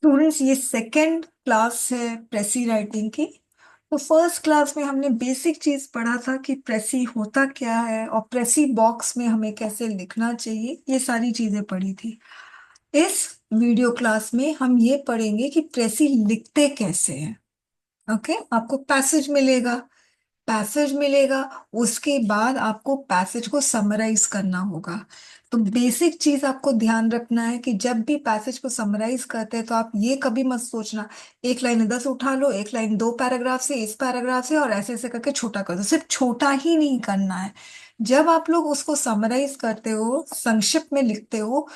Students, ये second class है प्रेसी writing की। तो फर्स्ट क्लास में हमने बेसिक चीज पढ़ा था कि प्रेसी होता क्या है और प्रेसी बॉक्स में हमें कैसे लिखना चाहिए, ये सारी चीजें पढ़ी थी। इस वीडियो क्लास में हम ये पढ़ेंगे कि प्रेसी लिखते कैसे हैं। ओके, आपको पैसेज मिलेगा। उसके बाद आपको पैसेज को समराइज करना होगा। तो बेसिक चीज आपको ध्यान रखना है कि जब भी पैसेज को समराइज करते हैं तो आप ये कभी मत सोचना एक लाइन 10 उठा लो, एक लाइन दो पैराग्राफ से, इस पैराग्राफ से, और ऐसे ऐसे करके छोटा कर दो। सिर्फ छोटा ही नहीं करना है। जब आप लोग उसको समराइज करते हो, संक्षिप्त में लिखते हो,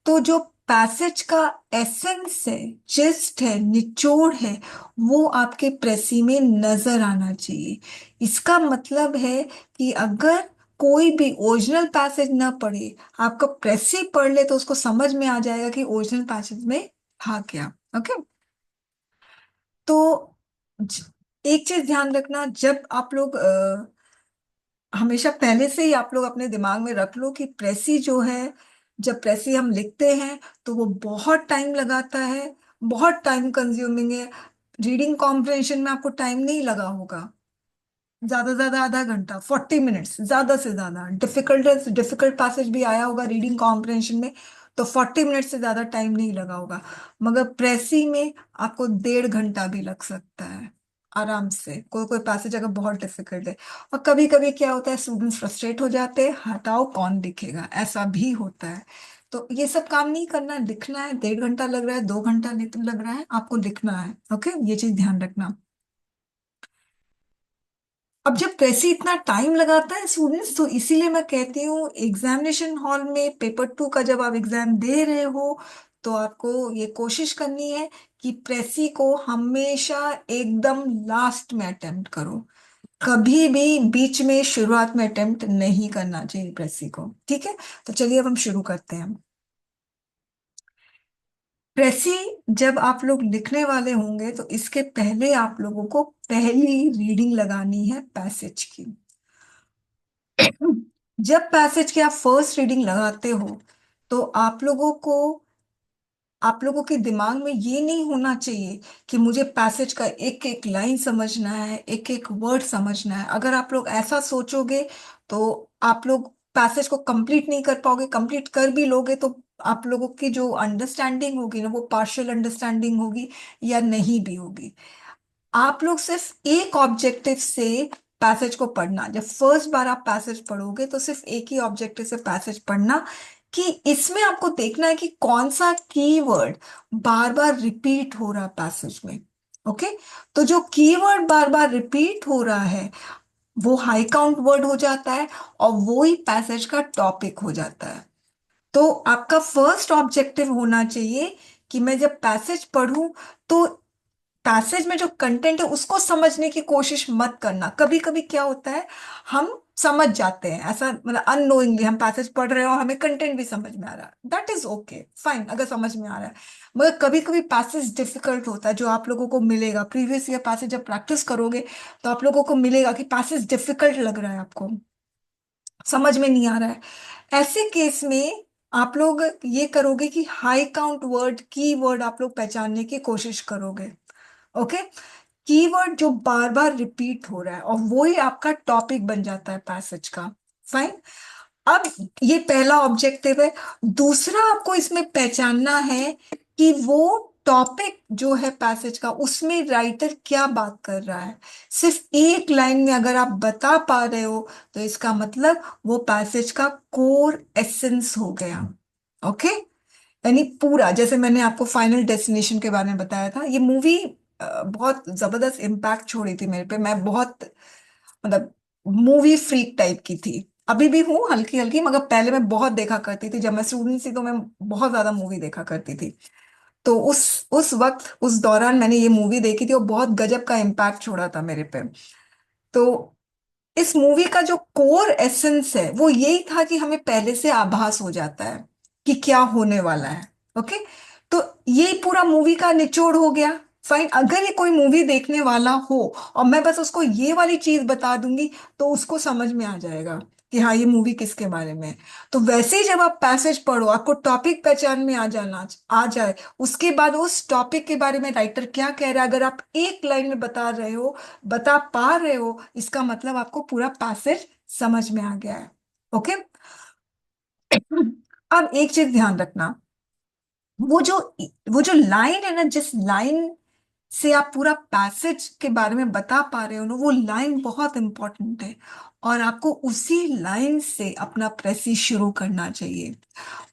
तो जो पैसेज का एसेंस है, जिस्ट है, निचोड़ है, वो आपके प्रेसी में नजर आना चाहिए। इसका मतलब है कि अगर कोई भी ओरिजिनल पैसेज ना पढ़े, आपका प्रेसी पढ़ ले, तो उसको समझ में आ जाएगा कि ओरिजिनल पैसेज में था क्या। ओके। तो ज- एक चीज ध्यान रखना, जब आप लोग हमेशा पहले से ही आप लोग अपने दिमाग में रख लो कि प्रेसी जो है, जब प्रेसी हम लिखते हैं तो वो बहुत टाइम लगाता है, बहुत टाइम कंज्यूमिंग है। रीडिंग कॉम्प्रिहेंशन में आपको टाइम नहीं लगा होगा, ज्यादा से ज्यादा आधा घंटा, 40 मिनट्स ज्यादा से ज्यादा। डिफिकल्ट पैसेज भी आया होगा रीडिंग कॉम्प्रिहेंशन में, तो 40 मिनट से ज्यादा टाइम नहीं लगा होगा। मगर प्रेसी में आपको 1.5 घंटा भी लग सकता है आराम से, कोई कोई पैसेज अगर बहुत डिफिकल्ट है। और कभी कभी क्या होता है, स्टूडेंट्स फ्रस्ट्रेट हो जाते हैं, हटाओ कौन लिखेगा, ऐसा भी होता है। तो ये सब काम नहीं करना, लिखना है। 1.5 घंटा लग रहा है, 2 घंटा लग रहा है, आपको लिखना है। ओके, ये चीज ध्यान रखना। अब जब कैसे इतना टाइम लगाता है स्टूडेंट्स, तो इसीलिए मैं कहती हूँ एग्जामिनेशन हॉल में पेपर 2 का जब आप एग्जाम दे रहे हो, तो आपको ये कोशिश करनी है कि प्रेसी को हमेशा एकदम लास्ट में अटेम्प्ट करो। कभी भी बीच में, शुरुआत में अटेम्प्ट नहीं करना चाहिए प्रेसी को। ठीक है, तो चलिए अब हम शुरू करते हैं। प्रेसी जब आप लोग लिखने वाले होंगे तो इसके पहले आप लोगों को पहली रीडिंग लगानी है पैसेज की। जब पैसेज की आप फर्स्ट रीडिंग लगाते हो, तो आप लोगों के दिमाग में ये नहीं होना चाहिए कि मुझे पैसेज का एक एक लाइन समझना है, एक एक वर्ड समझना है। अगर आप लोग ऐसा सोचोगे तो आप लोग पैसेज को कंप्लीट नहीं कर पाओगे। कंप्लीट कर भी लोगे तो आप लोगों की जो अंडरस्टैंडिंग होगी ना, वो पार्शियल अंडरस्टैंडिंग होगी या नहीं भी होगी। आप लोग सिर्फ एक ऑब्जेक्टिव से पैसेज को पढ़ना। जब फर्स्ट बार आप पैसेज पढ़ोगे तो सिर्फ एक ही ऑब्जेक्टिव से पैसेज पढ़ना, कि इसमें आपको देखना है कि कौन सा कीवर्ड बार बार रिपीट हो रहा है पैसेज में। ओके। तो जो कीवर्ड बार बार रिपीट हो रहा है वो हाई काउंट वर्ड हो जाता है, और वो ही पैसेज का टॉपिक हो जाता है। तो आपका फर्स्ट ऑब्जेक्टिव होना चाहिए कि मैं जब पैसेज पढ़ूं तो पैसेज में जो कंटेंट है उसको समझने की कोशिश मत करना। कभी कभी क्या होता है, हम समझ जाते हैं, ऐसा मतलब अननोइंगली हम पैसेज पढ़ रहे हो और हमें कंटेंट भी समझ में आ रहा है, दैट इज ओके, फाइन अगर समझ में आ रहा है। मगर कभी कभी पैसेज डिफिकल्ट होता है, जो आप लोगों को मिलेगा प्रीवियस ईयर पैसेज जब प्रैक्टिस करोगे, तो आप लोगों को मिलेगा कि पैसेज डिफिकल्ट लग रहा है, आपको समझ में नहीं आ रहा है। ऐसे केस में आप लोग ये करोगे कि हाई काउंट वर्ड, की वर्ड आप लोग पहचानने की कोशिश करोगे। ओके। कीवर्ड जो बार बार रिपीट हो रहा है और वो ही आपका टॉपिक बन जाता है पैसेज का। फाइन। अब ये पहला ऑब्जेक्टिव है। दूसरा, आपको इसमें पहचानना है कि वो टॉपिक जो है पैसेज का, उसमें राइटर क्या बात कर रहा है। सिर्फ एक लाइन में अगर आप बता पा रहे हो तो इसका मतलब वो पैसेज का कोर एसेंस हो गया। ओके। यानी पूरा, जैसे मैंने आपको फाइनल डेस्टिनेशन के बारे में बताया था, ये मूवी बहुत जबरदस्त इम्पैक्ट छोड़ी थी मेरे पे। मैं बहुत, मतलब, मूवी फ्रीक टाइप की थी। अभी भी हूँ हल्की हल्की, मगर पहले मैं बहुत देखा करती थी। जब मैं स्टूडेंट थी तो मैं बहुत ज्यादा मूवी देखा करती थी। तो उस वक्त, उस दौरान मैंने ये मूवी देखी थी और बहुत गजब का इम्पैक्ट छोड़ा था मेरे पे। तो इस मूवी का जो कोर एसेंस है वो यही था कि हमें पहले से आभास हो जाता है कि क्या होने वाला है। ओके। तो ये पूरा मूवी का निचोड़ हो गया। फाइन, अगर ये कोई मूवी देखने वाला हो और मैं बस उसको ये वाली चीज बता दूंगी तो उसको समझ में आ जाएगा कि हाँ ये मूवी किसके बारे में है। तो वैसे ही जब आप पैसेज पढ़ो, आपको टॉपिक पहचान में आ जाए, उसके बाद उस टॉपिक के बारे में राइटर क्या कह रहा है, अगर आप एक लाइन में बता पा रहे हो, इसका मतलब आपको पूरा पैसेज समझ में आ गया है। ओके। अब एक चीज ध्यान रखना, वो जो वो जो लाइन है ना, जिस लाइन से आप पूरा पैसेज के बारे में बता पा रहे हो ना, वो लाइन बहुत इंपॉर्टेंट है। और आपको उसी लाइन से अपना प्रेसी शुरू करना चाहिए।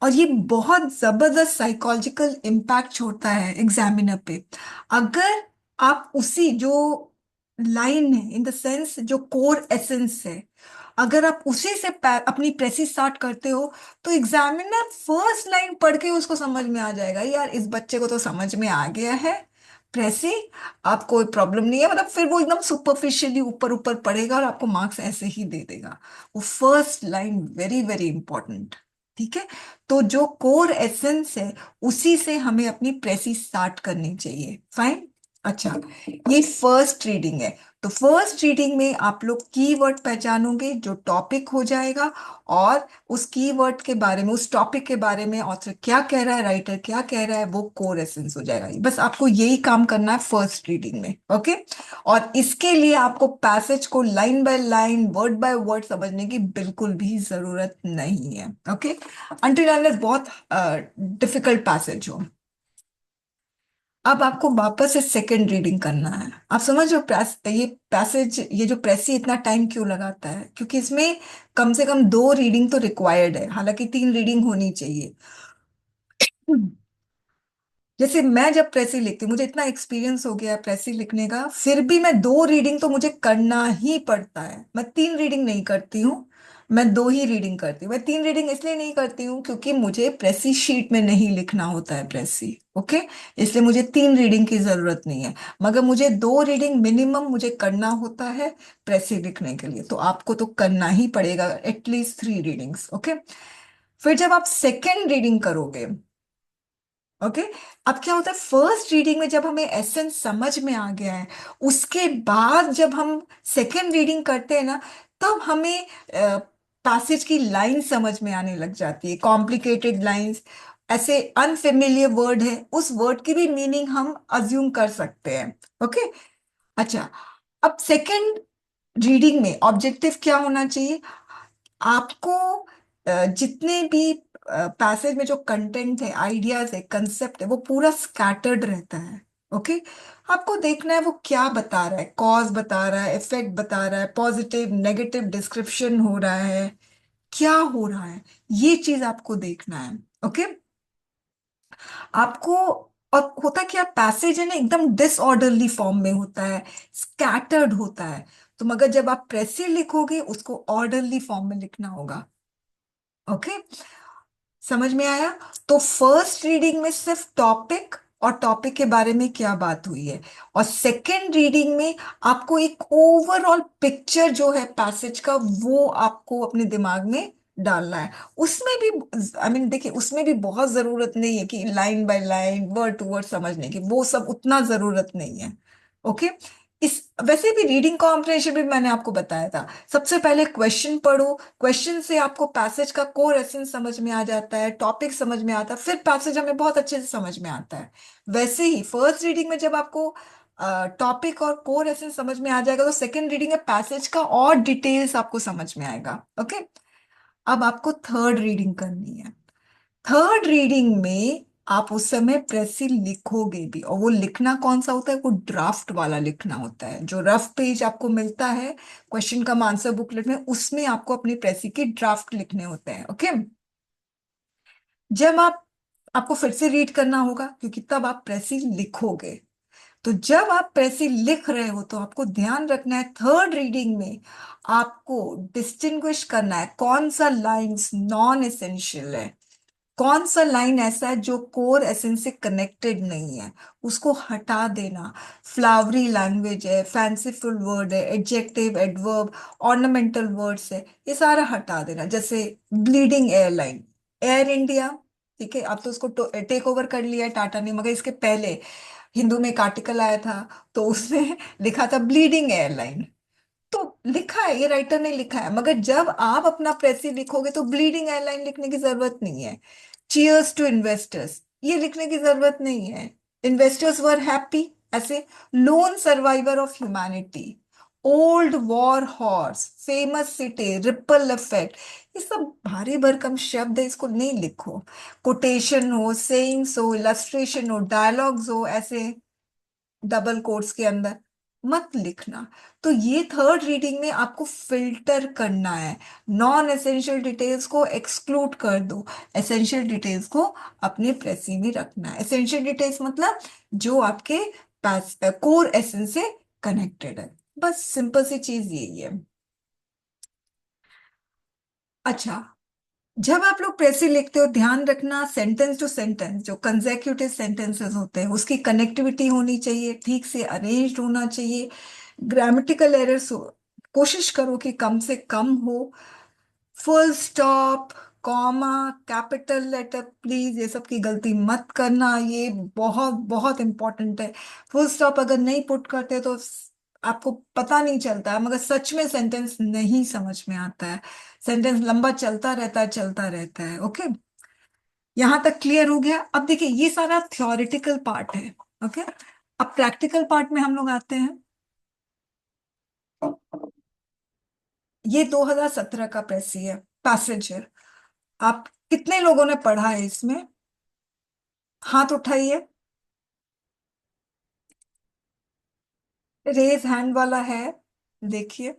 और ये बहुत जबरदस्त साइकोलॉजिकल इम्पैक्ट छोड़ता है एग्जामिनर पे। अगर आप उसी जो लाइन है, इन द सेंस जो कोर एसेंस है, अगर आप उसी से अपनी प्रेसी स्टार्ट करते हो, तो एग्जामिनर फर्स्ट लाइन पढ़ के उसको समझ में आ जाएगा, यार इस बच्चे को तो समझ में आ गया है प्रेसी, आप कोई प्रॉब्लम नहीं है। मतलब फिर वो एकदम सुपरफिशियली ऊपर ऊपर पढ़ेगा और आपको मार्क्स ऐसे ही दे देगा। वो first line very very important. ठीक है। तो जो कोर एसेंस है, उसी से हमें अपनी प्रेसी स्टार्ट करनी चाहिए। फाइन। अच्छा, ये फर्स्ट रीडिंग है। तो फर्स्ट रीडिंग में आप लोग कीवर्ड पहचानोगे, जो टॉपिक हो जाएगा। और उस कीवर्ड के बारे में, उस टॉपिक के बारे में ऑथर क्या कह रहा है, राइटर क्या कह रहा है, वो कोर एसेंस हो जाएगा। बस आपको यही काम करना है फर्स्ट रीडिंग में। ओके। और इसके लिए आपको पैसेज को line by line, word by word समझने की बिल्कुल भी जरूरत नहीं है। ओके। अनटिल अनलेस बहुत डिफिकल्ट पैसेज हो। अब आपको वापस से सेकंड रीडिंग करना है। आप समझ रहे हो ये पैसेज, ये जो प्रेसी इतना टाइम क्यों लगाता है, क्योंकि इसमें कम से कम 2 रीडिंग तो रिक्वायर्ड है, हालांकि 3 रीडिंग होनी चाहिए। जैसे मैं जब प्रेसी लिखती हूँ, मुझे इतना एक्सपीरियंस हो गया है प्रेसी लिखने का, फिर भी मैं 2 रीडिंग तो मुझे करना ही पड़ता है। मैं 3 रीडिंग नहीं करती हूँ, मैं 2 ही रीडिंग करती हूँ। मैं 3 रीडिंग इसलिए नहीं करती हूँ क्योंकि मुझे प्रेसी शीट में नहीं लिखना होता है प्रेसी। ओके। इसलिए मुझे 3 रीडिंग की जरूरत नहीं है, मगर मुझे 2 रीडिंग मिनिमम मुझे करना होता है प्रेसी लिखने के लिए। तो आपको तो करना ही पड़ेगा एटलीस्ट 3 रीडिंग्स। ओके। फिर जब आप सेकेंड रीडिंग करोगे, ओके, अब क्या होता है, फर्स्ट रीडिंग में जब हमें एसेंस समझ में आ गया है, उसके बाद जब हम सेकेंड रीडिंग करते हैं ना, तब हमें पैसेज की लाइन समझ में आने लग जाती है, कॉम्प्लिकेटेड लाइंस। ऐसे अनफेमिलियर वर्ड है, उस वर्ड की भी मीनिंग हम अज्यूम कर सकते हैं। ओके। अच्छा, अब सेकेंड रीडिंग में ऑब्जेक्टिव क्या होना चाहिए, आपको जितने भी पैसेज में जो कंटेंट है, आइडियाज है, कंसेप्ट है, वो पूरा स्कैटर्ड रहता है। ओके। आपको देखना है वो क्या बता रहा है, कॉज बता रहा है, इफेक्ट बता रहा है, पॉजिटिव नेगेटिव डिस्क्रिप्शन हो रहा है, क्या हो रहा है, ये चीज आपको देखना है। ओके। आपको, और होता क्या, पैसेज है ना एकदम डिसऑर्डरली फॉर्म में होता है, स्कैटर्ड होता है। तो मगर जब आप प्रेसी लिखोगे, उसको ऑर्डरली फॉर्म में लिखना होगा। ओके। समझ में आया। तो फर्स्ट रीडिंग में सिर्फ टॉपिक और टॉपिक के बारे में क्या बात हुई है, और सेकेंड रीडिंग में आपको एक ओवरऑल पिक्चर जो है पैसेज का, वो आपको अपने दिमाग में डालना है। उसमें भी देखिए, उसमें भी बहुत जरूरत नहीं है कि line by line, word to word समझने की, वो सब उतना जरूरत नहीं है। ओके। इस वैसे भी रीडिंग कॉम्प्रिहेंशन भी मैंने आपको बताया था, सबसे पहले क्वेश्चन पढ़ो, क्वेश्चन से आपको पैसेज का कोर एसेंस समझ में आ जाता है, टॉपिक समझ में आता है, फिर पैसेज हमें बहुत अच्छे से समझ में आता है। वैसे ही फर्स्ट रीडिंग में जब आपको टॉपिक और कोर एसेंस समझ में आ जाएगा, तो सेकंड रीडिंग में पैसेज का और डिटेल्स आपको समझ में आएगा। ओके। अब आपको थर्ड रीडिंग करनी है। थर्ड रीडिंग में आप उस समय प्रेसी लिखोगे भी, और वो लिखना कौन सा होता है, वो ड्राफ्ट वाला लिखना होता है, जो रफ पेज आपको मिलता है क्वेश्चन का आंसर बुकलेट में, उसमें आपको अपनी प्रेसी के ड्राफ्ट लिखने होते हैं। ओके। जब आपको फिर से रीड करना होगा, क्योंकि तब आप प्रेसी लिखोगे। तो जब आप प्रेसी लिख रहे हो, तो आपको ध्यान रखना है थर्ड रीडिंग में आपको डिस्टिंग्विश करना है कौन सा लाइंस नॉन एसेंशियल है, कौन सा लाइन ऐसा है जो कोर एसेंस से कनेक्टेड नहीं है, उसको हटा देना। फ्लावरी लैंग्वेज है, फैंसीफुल वर्ड है, एडजेक्टिव, एडवर्ब, ऑर्नामेंटल वर्ड्स है, ये सारा हटा देना। जैसे ब्लीडिंग एयरलाइन, एयर इंडिया, ठीक है, अब तो उसको टेक ओवर कर लिया है टाटा ने, मगर इसके पहले हिंदू में एक आर्टिकल आया था, तो उसमें लिखा था ब्लीडिंग एयरलाइन। तो लिखा है, ये राइटर ने लिखा है, मगर जब आप अपना प्रेसी लिखोगे तो ब्लीडिंग एयरलाइन लिखने की जरूरत नहीं है। चीयर्स टू इन्वेस्टर्स ये लिखने की जरूरत नहीं है। इन्वेस्टर्स वर हैप्पी, ऐसे। Loan survivor of humanity, old war horse, famous city, ripple effect, ये सब भारी भरकम शब्द है, इसको नहीं लिखो। कोटेशन हो, सेइंग्स हो, इलस्ट्रेशन हो, डायलॉग्स हो, ऐसे डबल कोट्स के अंदर मत लिखना। तो ये थर्ड रीडिंग में आपको फिल्टर करना है। नॉन एसेंशियल डिटेल्स को एक्सक्लूड कर दो, एसेंशियल डिटेल्स को अपने प्रेसी में रखना है। एसेंशियल डिटेल्स मतलब जो आपके कोर एसेंस से कनेक्टेड है। बस सिंपल सी चीज यही है। अच्छा, जब आप लोग प्रेसी लिखते हो ध्यान रखना, सेंटेंस टू सेंटेंस जो कंसेक्यूटिव सेंटेंसेस होते हैं उसकी कनेक्टिविटी होनी चाहिए, ठीक से अरेंज्ड होना चाहिए। ग्रामेटिकल एरर्स कोशिश करो कि कम से कम हो। Full stop, comma, capital letter, please ये सब की गलती मत करना, ये बहुत बहुत इंपॉर्टेंट है। फुल स्टॉप अगर नहीं पुट करते तो आपको पता नहीं चलता है, मगर सच में सेंटेंस नहीं समझ में आता है। सेंटेंस लंबा चलता रहता है, चलता रहता है। ओके, यहां तक क्लियर हो गया? अब देखिए, ये सारा थ्योरेटिकल पार्ट है। ओके, अब प्रैक्टिकल पार्ट में हम लोग आते हैं। ये 2017 का प्रेसी है, पैसेज है। आप कितने लोगों ने पढ़ा है इसमें? हाथ उठाइए। रेज हैंड वाला है, देखिए।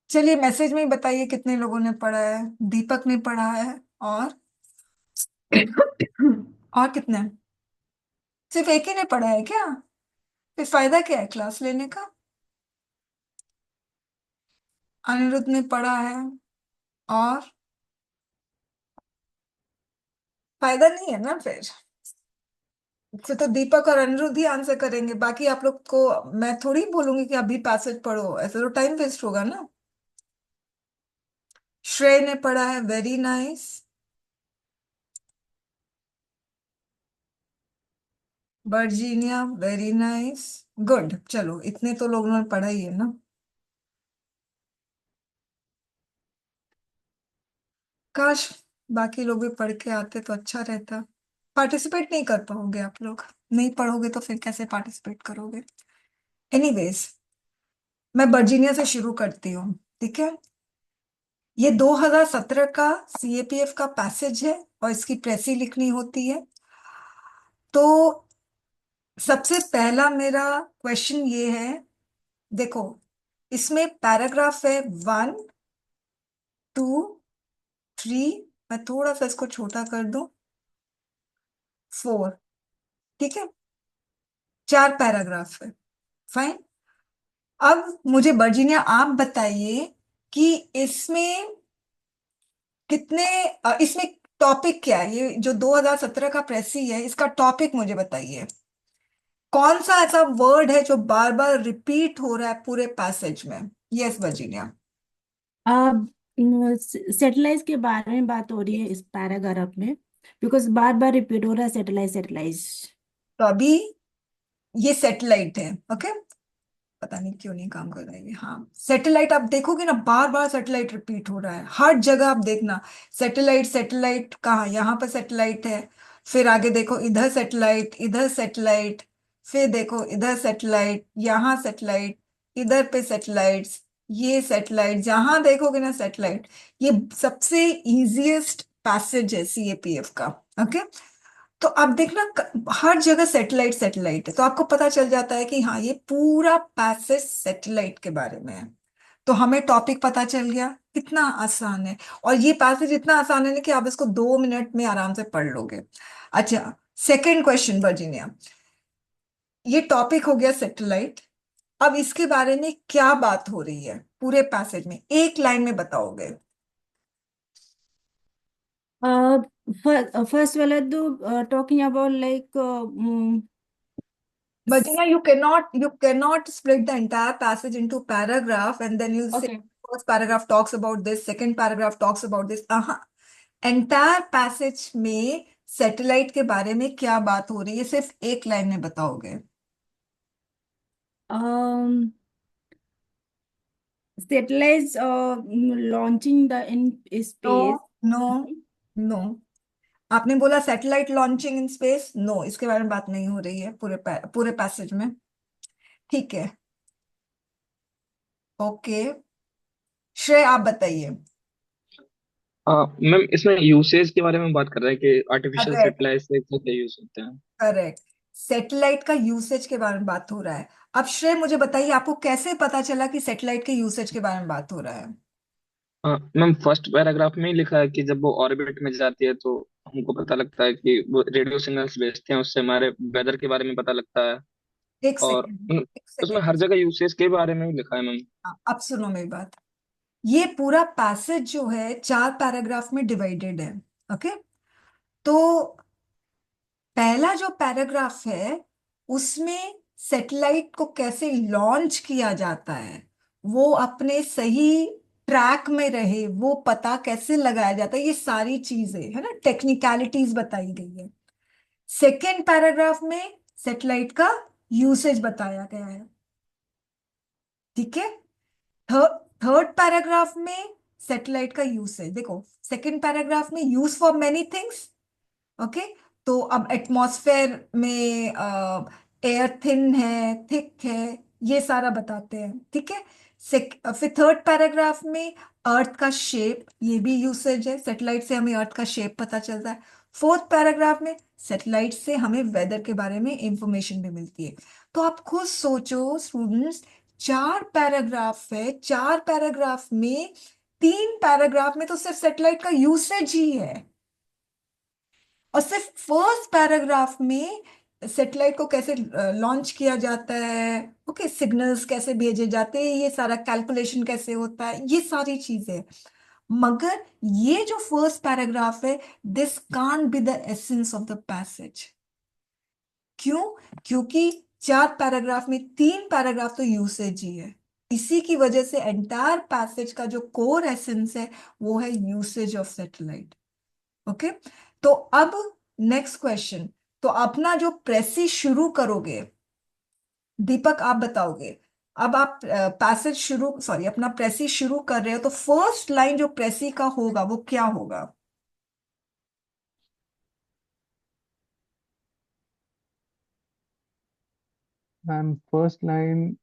चलिए मैसेज में ही बताइए कितने लोगों ने पढ़ा है। दीपक ने पढ़ा है, और और कितने? सिर्फ एक ही ने पढ़ा है क्या? फिर फायदा क्या है क्लास लेने का? अनिरुद्ध ने पढ़ा है, और फायदा नहीं है ना फिर तो दीपक और अनिरुद्ध ही आंसर करेंगे, बाकी आप लोग को मैं थोड़ी बोलूंगी कि अभी पैसेज पढ़ो, ऐसे तो टाइम वेस्ट होगा ना। श्रेय ने पढ़ा है, very nice. Virginia, very nice. Good, चलो इतने तो लोगों ने पढ़ा ही है ना। काश बाकी लोग भी पढ़ के आते तो अच्छा रहता। पार्टिसिपेट नहीं कर पाओगे आप लोग, नहीं पढ़ोगे तो फिर कैसे पार्टिसिपेट करोगे? एनीवेज, मैं वर्जीनिया से शुरू करती हूँ, ठीक है। ये 2017 का सीएपीएफ का पैसेज है, और इसकी प्रेसी लिखनी होती है। तो सबसे पहला मेरा क्वेश्चन ये है, देखो इसमें पैराग्राफ है 1, 2, 3। मैं थोड़ा सा इसको छोटा कर दूं, 4, ठीक है। 4 पैराग्राफ है, फाइन। अब मुझे वर्जीनिया आप बताइए कि इसमें कितने इसमें टॉपिक क्या है? ये जो 2017 का प्रेसी है, इसका टॉपिक मुझे बताइए। कौन सा ऐसा वर्ड है जो बार बार रिपीट हो रहा है पूरे पैसेज में? Yes Virginia. अब सेटेलाइज के बारे में बात हो रही है इस पैराग्राफ में, बिकॉज बार बार रिपीट हो रहा है सेटेलाइज सेटेलाइज। तो अभी ये सैटेलाइट है, ओके। पता नहीं क्यों नहीं काम कर रहा है ये। हाँ, सैटेलाइट आप देखोगे ना, बार बार सैटेलाइट रिपीट हो रहा है हर जगह, आप देखना। सैटेलाइट सैटेलाइट कहाँ, यहाँ पर सैटेलाइट है, फिर आगे देखो इधर सैटेलाइट, इधर सैटेलाइट, फिर देखो इधर सैटेलाइट, यहाँ सैटेलाइट, इधर पे सैटेलाइट्स, ये सैटेलाइट, जहां देखोगे ना सैटेलाइट। ये सबसे इजीएस्ट पैसेज है सीएपीएफ का, ओके। तो अब देखना हर जगह सैटेलाइट सैटेलाइट है, तो आपको पता चल जाता है कि हाँ, ये पूरा पैसेज सैटेलाइट के बारे में है। तो हमें टॉपिक पता चल गया, कितना आसान है। और ये पैसेज इतना आसान है ना कि आप इसको 2 मिनट में आराम से पढ़ लोगे। अच्छा, सेकंड क्वेश्चन वर्जीनिया, ये टॉपिक हो गया सैटेलाइट। अब इसके बारे में क्या बात हो रही है पूरे पैसेज में, एक लाइन में बताओगे? फर्स्ट वाला तो talking about like. Virginia, you cannot split the entire passage into paragraph and then you say okay. first paragraph talks about this, second paragraph talks about this. Entire passage में satellite के बारे में क्या बात हो रही है सिर्फ एक लाइन में बताओगे? um satellites launching the in no, space. No, no. आपने बोला satellite launching in space, no, इसके बारे में बात नहीं हो रही है पूरे पैसेज में। ठीक है, ओके। श्रेय, आप बताइए। मैम इसमें यूसेज के बारे में बात कर रहे हैं कि आर्टिफिशियल करेक्ट, सैटेलाइट से क्या क्या यूज होते हैं। करेक्ट। सैटेलाइट का यूसेज के बारे में बात हो रहा है। अब श्रेय मुझे बताइए, आपको कैसे पता चला कि सैटेलाइट के यूसेज के बारे में बात हो रहा है? मैम फर्स्ट पैराग्राफ में ही लिखा है कि जब वो ऑर्बिट में जाती है तो हमको पता लगता है कि वो रेडियो सिग्नल्स भेजते हैं, उससे हमारे वेदर के बारे में पता लगता है। एक और सेकेंड, एक उसमें सेकेंड। हर जगह यूसेज के बारे में ही लिखा है मैम। अब सुनो मेरी बात। ये पूरा पैसेज जो है 4 पैराग्राफ में डिवाइडेड है। ओके, तो पहला जो पैराग्राफ है उसमें सैटेलाइट को कैसे लॉन्च किया जाता है, वो अपने सही ट्रैक में रहे, वो पता कैसे लगाया जाता है, ये सारी चीजें है ना, टेक्निकलिटीज बताई गई है। सेकेंड पैराग्राफ में सैटेलाइट का यूसेज बताया गया है। ठीक है। थर्ड पैराग्राफ में सैटेलाइट का यूसेज देखो। सेकेंड पैराग्राफ में use for many things. Okay, तो अब एटमॉस्फेयर में एयर थिन है, थिक है, ये सारा बताते हैं। ठीक है। फिर थर्ड पैराग्राफ में अर्थ का शेप, ये भी यूसेज है, सैटेलाइट से हमें अर्थ का शेप पता चलता है। फोर्थ पैराग्राफ में सैटेलाइट से हमें वेदर के बारे में इंफॉर्मेशन भी मिलती है। तो आप खुद सोचो स्टूडेंट्स, 4 पैराग्राफ है, 4 पैराग्राफ में 3 पैराग्राफ में तो सिर्फ सैटेलाइट का यूसेज ही है, और सिर्फ फर्स्ट पैराग्राफ में सैटेलाइट को कैसे लॉन्च किया जाता है, ओके, सिग्नल्स कैसे भेजे जाते हैं, ये सारा कैलकुलेशन कैसे होता है, ये सारी चीजें। मगर ये जो फर्स्ट पैराग्राफ है, this can't be the essence of the passage. क्यों? क्योंकि 4 पैराग्राफ में 3 पैराग्राफ तो यूसेज ही है। इसी की वजह से एंटायर पैसेज का जो कोर एसेंस है वो है यूसेज ऑफ सैटेलाइट। ओके, तो अब नेक्स्ट क्वेश्चन। तो अपना जो प्रेसी शुरू करोगे, दीपक आप बताओगे। अब आप पैसेज शुरू, सॉरी, अपना प्रेसी शुरू कर रहे हो, तो फर्स्ट लाइन जो प्रेसी का होगा वो क्या होगा? मैम फर्स्ट लाइन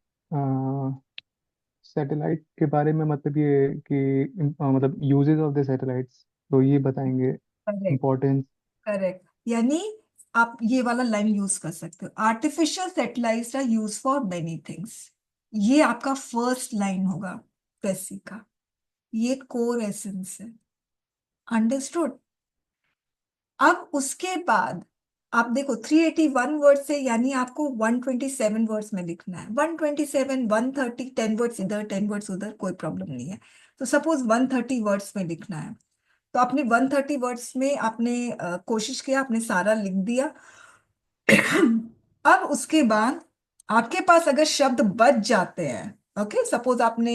सैटेलाइट के बारे में, मतलब ये कि मतलब यूजेस ऑफ द सैटेलाइट्स, तो ये बताएंगे, करेक्ट, इम्पोर्टेंस। करेक्ट। यानी आप ये वाला लाइन यूज कर सकते हो, artificial satellites are use for many things. ये आपका फर्स्ट लाइन होगा प्रेसी का, ये कोर एसेंस है। अंडरस्टूड? अब उसके बाद आप देखो 381 वर्ड से, यानी आपको 127 वर्ड्स में लिखना है। 127, 130, 10 वर्ड्स इधर 10 वर्ड्स उधर, कोई प्रॉब्लम नहीं है। तो सपोज 130 वर्ड्स में लिखना है, तो आपने 130 वर्ड्स में आपने कोशिश किया, आपने सारा लिख दिया। अब उसके बाद आपके पास अगर शब्द बच जाते हैं, ओके, सपोज आपने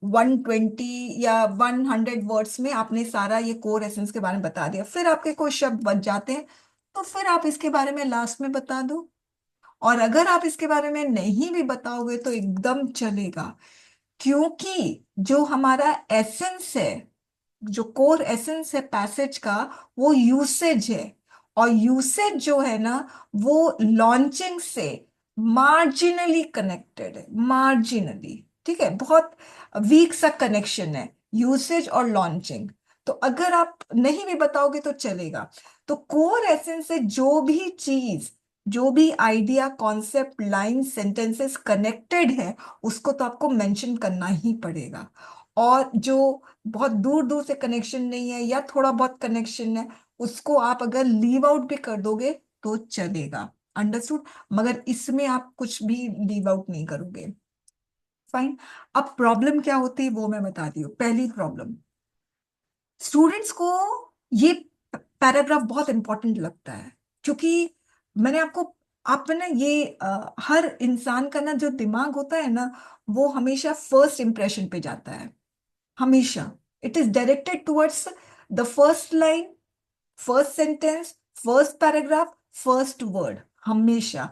120 या 100 वर्ड्स में आपने सारा ये कोर एसेंस के बारे में बता दिया, फिर आपके कोई शब्द बच जाते हैं, तो फिर आप इसके बारे में लास्ट में बता दो। और अगर आप इसके बारे में नहीं भी बताओगे तो एकदम चलेगा, क्योंकि जो हमारा एसेंस है, जो कोर एसेंस है पैसेज का, वो यूसेज है। और यूसेज जो है ना, वो लॉन्चिंग से मार्जिनली कनेक्टेड है, मार्जिनली। ठीक है, बहुत वीक सा कनेक्शन है यूसेज और लॉन्चिंग। तो अगर आप नहीं भी बताओगे तो चलेगा। तो कोर एसेंस से जो भी चीज, जो भी idea, concept, line, sentences connected है, उसको तो आपको मेंशन करना ही पड़ेगा। और जो बहुत दूर दूर से कनेक्शन नहीं है या थोड़ा बहुत कनेक्शन है, उसको आप अगर लीव आउट भी कर दोगे तो चलेगा। अंडरस्टूड? मगर इसमें आप कुछ भी लीव आउट नहीं करोगे। फाइन। अब प्रॉब्लम क्या होती है वो मैं बताती हूँ। पहली प्रॉब्लम, स्टूडेंट्स को ये पैराग्राफ बहुत इंपॉर्टेंट लगता है, क्योंकि मैंने आपको, आप ना ये हर इंसान का ना जो दिमाग होता है ना, वो हमेशा फर्स्ट इंप्रेशन पे जाता है, हमेशा। It is directed towards the first line, first sentence, first paragraph, first word, हमेशा।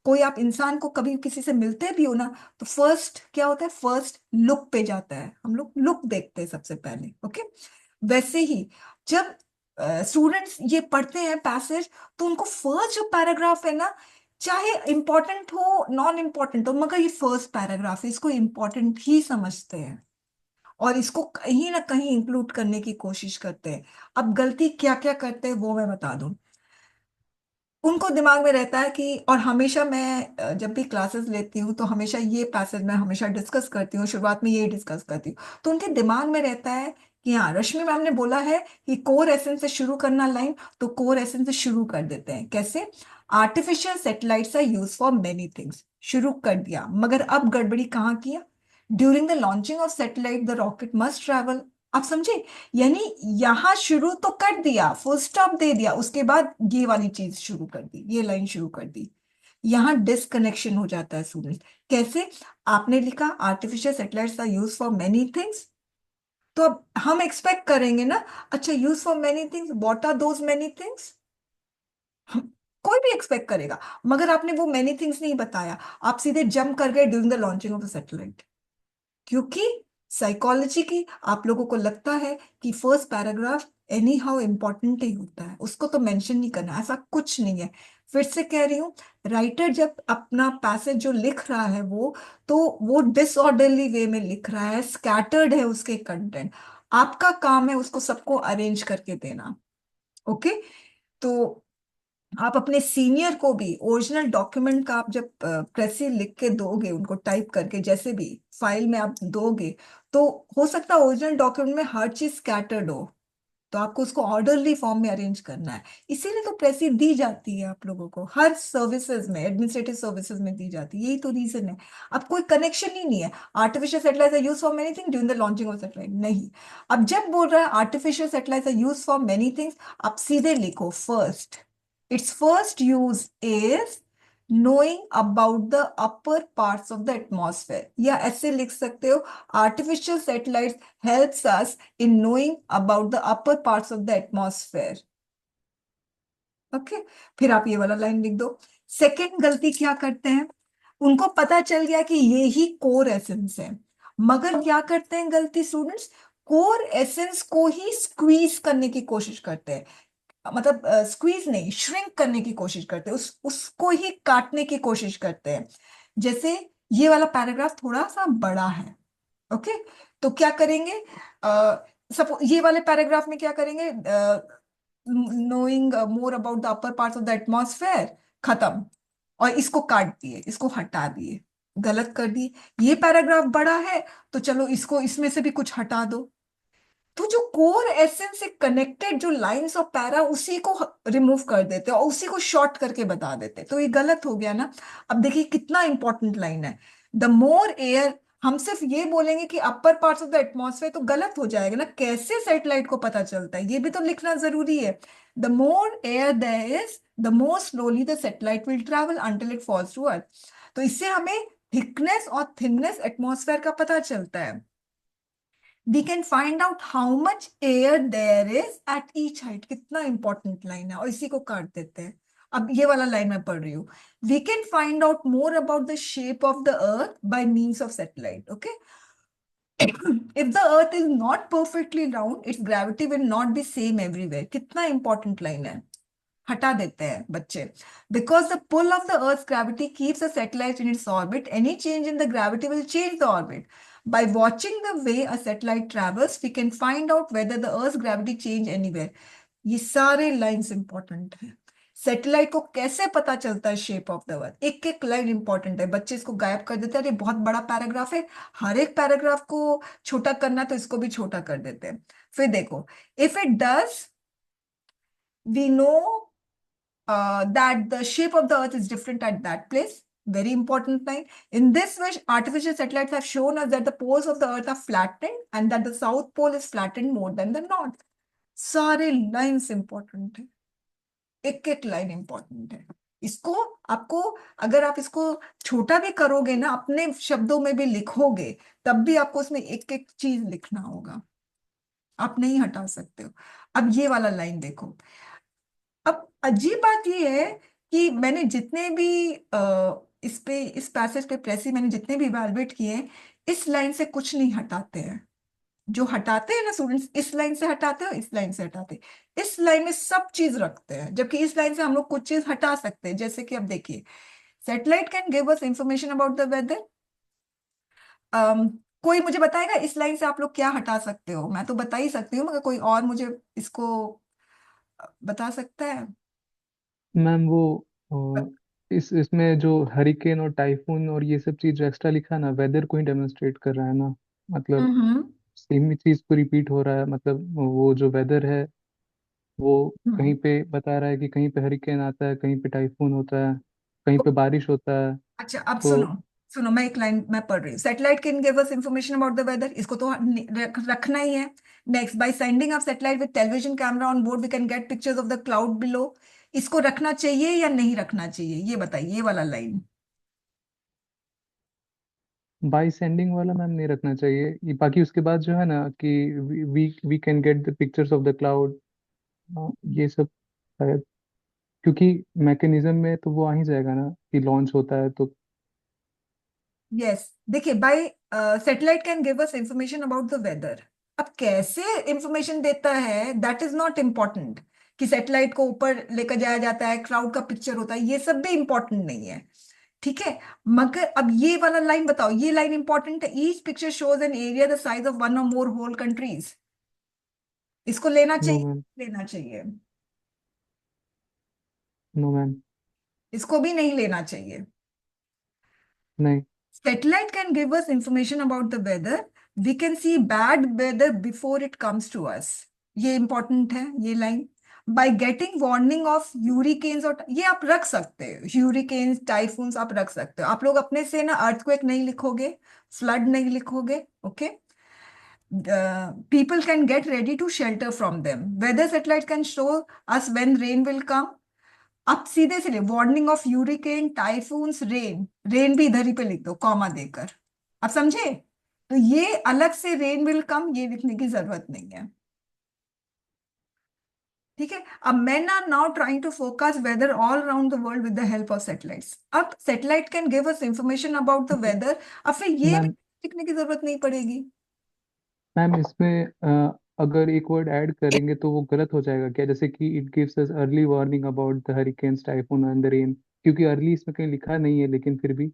कोई आप इंसान को कभी किसी से मिलते भी हो ना, तो फर्स्ट क्या होता है, फर्स्ट लुक पे जाता है, हम लोग लुक देखते हैं सबसे पहले। ओके, वैसे ही जब स्टूडेंट्स ये पढ़ते हैं पैसेज, तो उनको फर्स्ट जो पैराग्राफ है ना, चाहे इंपॉर्टेंट हो नॉन इंपॉर्टेंट हो, मगर ये फर्स्ट पैराग्राफ है, इसको इंपॉर्टेंट ही समझते हैं और इसको कहीं ना कहीं इंक्लूड करने की कोशिश करते हैं। अब गलती क्या क्या करते हैं वो मैं बता दूं। उनको दिमाग में रहता है कि, और हमेशा मैं जब भी क्लासेस लेती हूँ तो हमेशा ये पैसेज मैं हमेशा डिस्कस करती हूँ, शुरुआत में ये डिस्कस करती हूँ। तो उनके दिमाग में रहता है कि हाँ, रश्मि मैम ने बोला है कि कोर एसेंस से शुरू करना लाइन, तो कोर एसेंस से शुरू कर देते हैं। कैसे? Artificial satellites are use for many things, शुरू कर दिया, मगर अब गड़बड़ी कहाँ किया? During the launching of satellite the rocket must travel. आप समझे? यानी यहां शुरू तो कर दिया, फुल स्टॉप दे दिया, उसके बाद ये वाली चीज शुरू कर दी, ये लाइन शुरू कर दी। यहां डिसकनेक्शन हो जाता है स्टूडेंट। कैसे? आपने लिखा artificial satellites are use for many things, तो अब हम एक्सपेक्ट करेंगे ना, अच्छा use for many things, what are those many things? कोई भी एक्सपेक्ट करेगा, मगर आपने वो मेनी थिंग्स नहीं बताया, आप सीधे जंप कर गए during the launching of the satellite. क्योंकि साइकोलॉजी की आप लोगों को लगता है कि first paragraph anyhow important ही होता है, उसको तो मेंशन नहीं करना, ऐसा कुछ नहीं है। फिर से कह रही हूँ, राइटर जब अपना पैसेज जो लिख रहा है तो वो डिसऑर्डरली वे में लिख रहा है, स्कैटर्ड है उसके कंटेंट। आपका काम है उसको सबको अरेंज करके देना। ओके, तो आप अपने सीनियर को भी ओरिजिनल डॉक्यूमेंट का, आप जब प्रेसी लिख के दोगे उनको, टाइप करके जैसे भी फाइल में आप दोगे, तो हो सकता है ओरिजिनल डॉक्यूमेंट में हर चीज स्कैटर्ड हो, तो आपको उसको ऑर्डरली फॉर्म में अरेंज करना है। इसीलिए तो प्रेसी दी जाती है आप लोगों को, हर सर्विसेज में, एडमिनिस्ट्रेटिव सर्विसेज में दी जाती है, यही तो रीजन है। अब कोई कनेक्शन ही नहीं है, artificial satellite are use for many thing during the launching of satellite, नहीं। अब जब बोल रहा है artificial satellite are use for many things, आप सीधे लिखो first, its first use is knowing about the upper parts of the atmosphere, या ऐसे लिख सकते हो, artificial satellites helps us in knowing about the upper parts of the atmosphere। Okay, फिर आप ये वाला लाइन लिख दो। सेकंड गलती क्या करते हैं, उनको पता चल गया कि ये ही कोर एसेंस है, मगर क्या करते हैं गलती स्टूडेंट्स, कोर एसेंस को ही स्क्वीज करने की कोशिश करते हैं, मतलब स्क्वीज नहीं, श्रिंक करने की कोशिश करते हैं, उसको ही काटने की कोशिश करते हैं। जैसे ये वाला पैराग्राफ थोड़ा सा बड़ा है, ओके, तो क्या करेंगे, सपोज ये वाले पैराग्राफ में क्या करेंगे, knowing more about the upper parts of the atmosphere, खत्म, और इसको काट दिए, इसको हटा दिए, गलत कर दिए। ये पैराग्राफ बड़ा है, तो चलो इसको इसमें से भी कुछ हटा दो, तो जो कोर एसेंस से कनेक्टेड जो लाइंस ऑफ पैरा, उसी को रिमूव कर देते हैं और उसी को शॉर्ट करके बता देते हैं, तो ये गलत हो गया ना। अब देखिए कितना इंपॉर्टेंट लाइन है, द मोर एयर, हम सिर्फ ये बोलेंगे कि अपर पार्ट्स ऑफ द एटमॉस्फेयर, तो गलत हो जाएगा ना, कैसे सैटेलाइट को पता चलता है, ये भी तो लिखना जरूरी है। The more air there is, the more slowly the satellite will travel until it falls to earth. तो इससे हमें थिकनेस और थिननेस एटमॉस्फेयर का पता चलता है। we can find out how much air there is at each height, कितना important line है, और इसी को काट देते हैं। अब ये वाला लाइन मैं पढ़ रही हूँ, we can find out more about the shape of the earth by means of satellite, okay? if the earth is not perfectly round, its gravity will not be same everywhere, कितना important line है, हटा देते हैं बच्चे। Because the pull of the Earth's gravity keeps a satellite in its orbit, any change in the gravity will change the orbit. By watching the way a satellite travels, we can find out whether the Earth's gravity change anywhere. ये सारे lines important हैं। Satellite को कैसे पता चलता है shape of the earth, एक एक लाइन इंपॉर्टेंट है, बच्चे इसको गायब कर देते हैं, अरे बहुत बड़ा पैराग्राफ है, हर एक पैराग्राफ को छोटा करना, तो इसको भी छोटा कर देते हैं। फिर देखो, if it does, we know that the shape of the earth is different at that place. Very important line. In this way, artificial satellites have shown us that the poles of the earth are flattened and that the south pole is flattened more than the north. सारे lines important है, एक एक line important है। इसको आपको, अगर आप इसको छोटा भी करोगे ना, अपने शब्दों में भी लिखोगे, तब भी आपको उसमें एक एक चीज लिखना होगा, आप नहीं हटा सकते हो। अब ये वाला लाइन देखो, अब अजीब बात यह है कि मैंने जितने भी इस पैसेज पे प्रेसी मैंने जितने भी इवैल्यूएट किए हैं, इस लाइन से कुछ नहीं हटाते हैं। जो हटाते हैं ना स्टूडेंट्स, इस लाइन से हटाते हैं और इस लाइन से हटाते हैं, इस लाइन में सब चीज रखते हैं, जबकि इस लाइन से हम लोग कुछ चीज हटा सकते हैं। जैसे कि अब देखिए, satellite can give us information about the weather. कोई मुझे बताएगा इस लाइन से आप लोग क्या हटा सकते हो? मैं तो बता ही सकती हूँ, मगर कोई और मुझे इसको बता सकता है? मैम वो इस इसमें जो हरिकेन और टाइफून और ये सब चीज जो एक्स्ट्रा लिखा है ना, वेदर को ही डेमोन्स्ट्रेट कर रहा है ना। मतलब हम्म। सेम ही चीज को रिपीट हो रहा है। मतलब वो जो वेदर है वो कहीं हम्म। पे बता रहा है कि कहीं पे हरिकेन आता है, कहीं पे टाइफून होता है, कहीं पे बारिश होता है। अच्छा, अब तो सुनो, सुनो, मैं एक लाइन मैं पढ़ रही हूँ। Satellite can give us information about the weather, इसको तो रखना ही है। Next, by sending up satellite with television camera on board we can get pictures of the cloud below. इसको रखना चाहिए या नहीं रखना चाहिए, ये बताइए, ये वाला लाइन। बाई सेंडिंग वाला मैम नहीं रखना चाहिए। ये बाकी उसके बाद जो है ना कि we we can get the pictures of the cloud, ये सब शायद, क्योंकि मैकेनिज्म में तो वो आ ही जाएगा ना कि लॉन्च होता है तो। यस, देखिए, by satellite can give us information about the weather. अब कैसे इंफॉर्मेशन देता है दैट इज नॉट इम्पोर्टेंट, कि सैटेलाइट को ऊपर लेकर जाया जाता है, क्लाउड का पिक्चर होता है, ये सब भी इंपॉर्टेंट नहीं है। ठीक है, मगर अब ये वाला लाइन बताओ, ये लाइन इंपॉर्टेंट है। Each picture shows an area the size of one और मोर होल कंट्रीज। इसको लेना नो चाहिए, मैम। लेना चाहिए? No ma'am. इसको भी नहीं लेना चाहिए। नहीं Satellite can give us information about the weather. We can see bad weather before it comes to us. ये इंपॉर्टेंट है, ये line. By getting warning of hurricanes, और ये आप रख सकते हो, यूरिकेन्स टाइफून्स आप रख सकते हो। आप लोग अपने से ना अर्थक्वेक नहीं लिखोगे, फ्लड नहीं लिखोगे, okay? People can get ready to shelter from them. Weather satellite can show us when rain will come. आप सीधे से warning of hurricane typhoons rain, rain भी इधर ही पे लिख दो कॉमा देकर। आप समझे? तो ये अलग से रेन विल कम ये लिखने की जरूरत नहीं है। ठीक है, अब मैं ना now trying to focus weather all around the world with the help of satellites. अब satellite can give us information about the weather, अब फिर ये भी मैम। लिखने की जरूरत नहीं पड़ेगी। मैम इसमें अगर एक वर्ड ऐड करेंगे तो वो गलत हो जाएगा क्या? जैसे कि it gives us early warning about the hurricanes typhoon and the rain, क्योंकि अर्ली इसमें कहीं लिखा नहीं है, लेकिन फिर भी।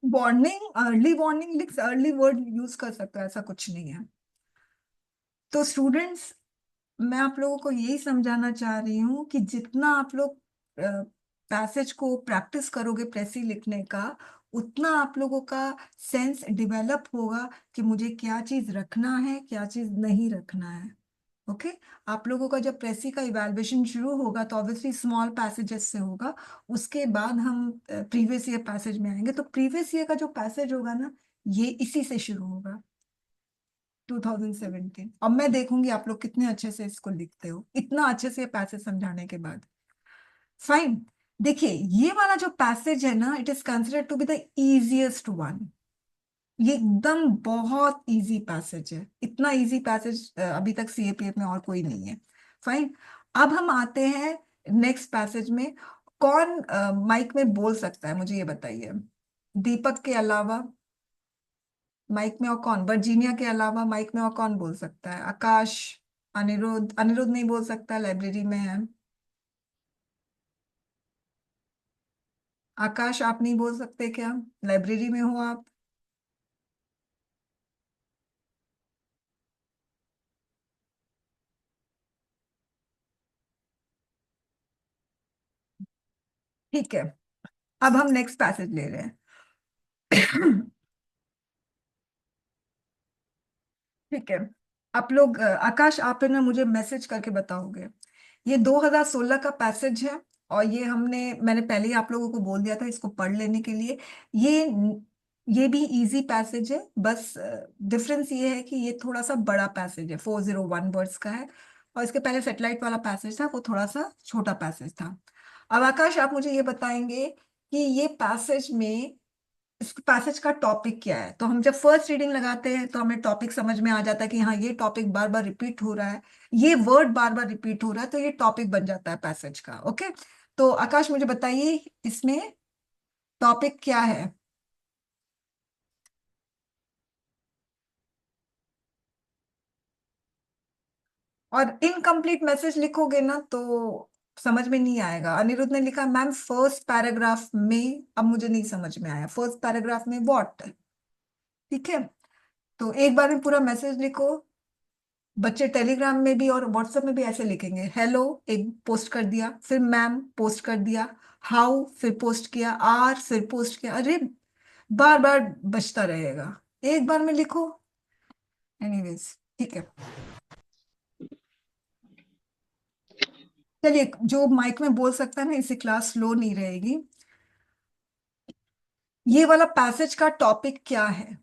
वार्निंग, अर्ली वार्निंग लिख, अर्ली वर्ड यूज कर सकते हो, ऐसा कुछ नहीं है। तो स्टूडेंट्स, मैं आप लोगों को यही समझाना चाह रही हूँ कि जितना आप लोग पैसेज को प्रैक्टिस करोगे प्रेसी लिखने का, उतना आप लोगों का सेंस डेवलप होगा कि मुझे क्या चीज रखना है, क्या चीज नहीं रखना है। ओके? आप लोगों का जब प्रेसी का इवैल्यूएशन शुरू होगा तो ऑब्वियसली स्मॉल पैसेजेस से होगा। उसके बाद हम प्रीवियस ईयर पैसेज में आएंगे, तो प्रीवियस ईयर का जो पैसेज होगा ना, ये इसी से शुरू होगा, 2017। अब मैं देखूंगी आप लोग कितने अच्छे से इसको लिखते हो, इतना अच्छे से पैसेज समझाने के बाद। फाइन। देखिए, ये वाला जो पैसेज है ना, it is considered to be the easiest one. ये एकदम बहुत इजी पैसेज है, इतना इजी पैसेज अभी तक सीएपीएफ में और कोई नहीं है। फाइन। अब हम आते हैं नेक्स्ट पैसेज में। कौन माइक में बोल सकता है, मुझे ये बताइए, दीपक के अलावा माइक में और कौन, वर्जीनिया के अलावा माइक में और कौन बोल सकता है? आकाश, अनिरुद्ध, अनिरुद्ध नहीं बोल सकता, लाइब्रेरी में है। आकाश, आप नहीं बोल सकते क्या? लाइब्रेरी में हो आप? ठीक है, अब हम नेक्स्ट पैसेज ले रहे हैं। ठीक है, आप लोग आकाश, आप है ना मुझे मैसेज करके बताओगे। ये 2016 का पैसेज है, और ये मैंने पहले ही आप लोगों को बोल दिया था इसको पढ़ लेने के लिए। ये ये भी इजी पैसेज है, बस डिफरेंस ये है कि ये थोड़ा सा बड़ा पैसेज है, 401 वर्ड्स का है। और इसके पहले सेटेलाइट वाला पैसेज था, वो थोड़ा सा छोटा पैसेज था। अब आकाश, आप मुझे ये बताएंगे कि ये पैसेज में, इस पैसेज का टॉपिक क्या है? तो हम जब फर्स्ट रीडिंग लगाते हैं तो हमें टॉपिक समझ में आ जाता है कि हाँ, ये टॉपिक बार बार रिपीट हो रहा है, ये वर्ड बार बार रिपीट हो रहा है, तो ये टॉपिक बन जाता है पैसेज का। ओके? तो आकाश मुझे बताइए इसमें टॉपिक क्या है। और इनकम्प्लीट मैसेज लिखोगे ना तो समझ में नहीं आएगा। अनिरुद्ध ने लिखा मैम फर्स्ट पैराग्राफ में, अब मुझे नहीं समझ में आया फर्स्ट पैराग्राफ में व्हाट। ठीक है, तो एक बार में पूरा मैसेज लिखो। बच्चे टेलीग्राम में भी और व्हाट्सएप में भी ऐसे लिखेंगे, हेलो एक पोस्ट कर दिया, फिर मैम पोस्ट कर दिया, हाउ फिर पोस्ट किया, आर फिर पोस्ट किया, अरे बार बार बचता रहेगा, एक बार में लिखो। एनीवेज ठीक है, चलिए जो माइक में बोल सकता है ना, इससे क्लास स्लो नहीं रहेगी। ये वाला पैसेज का टॉपिक क्या है?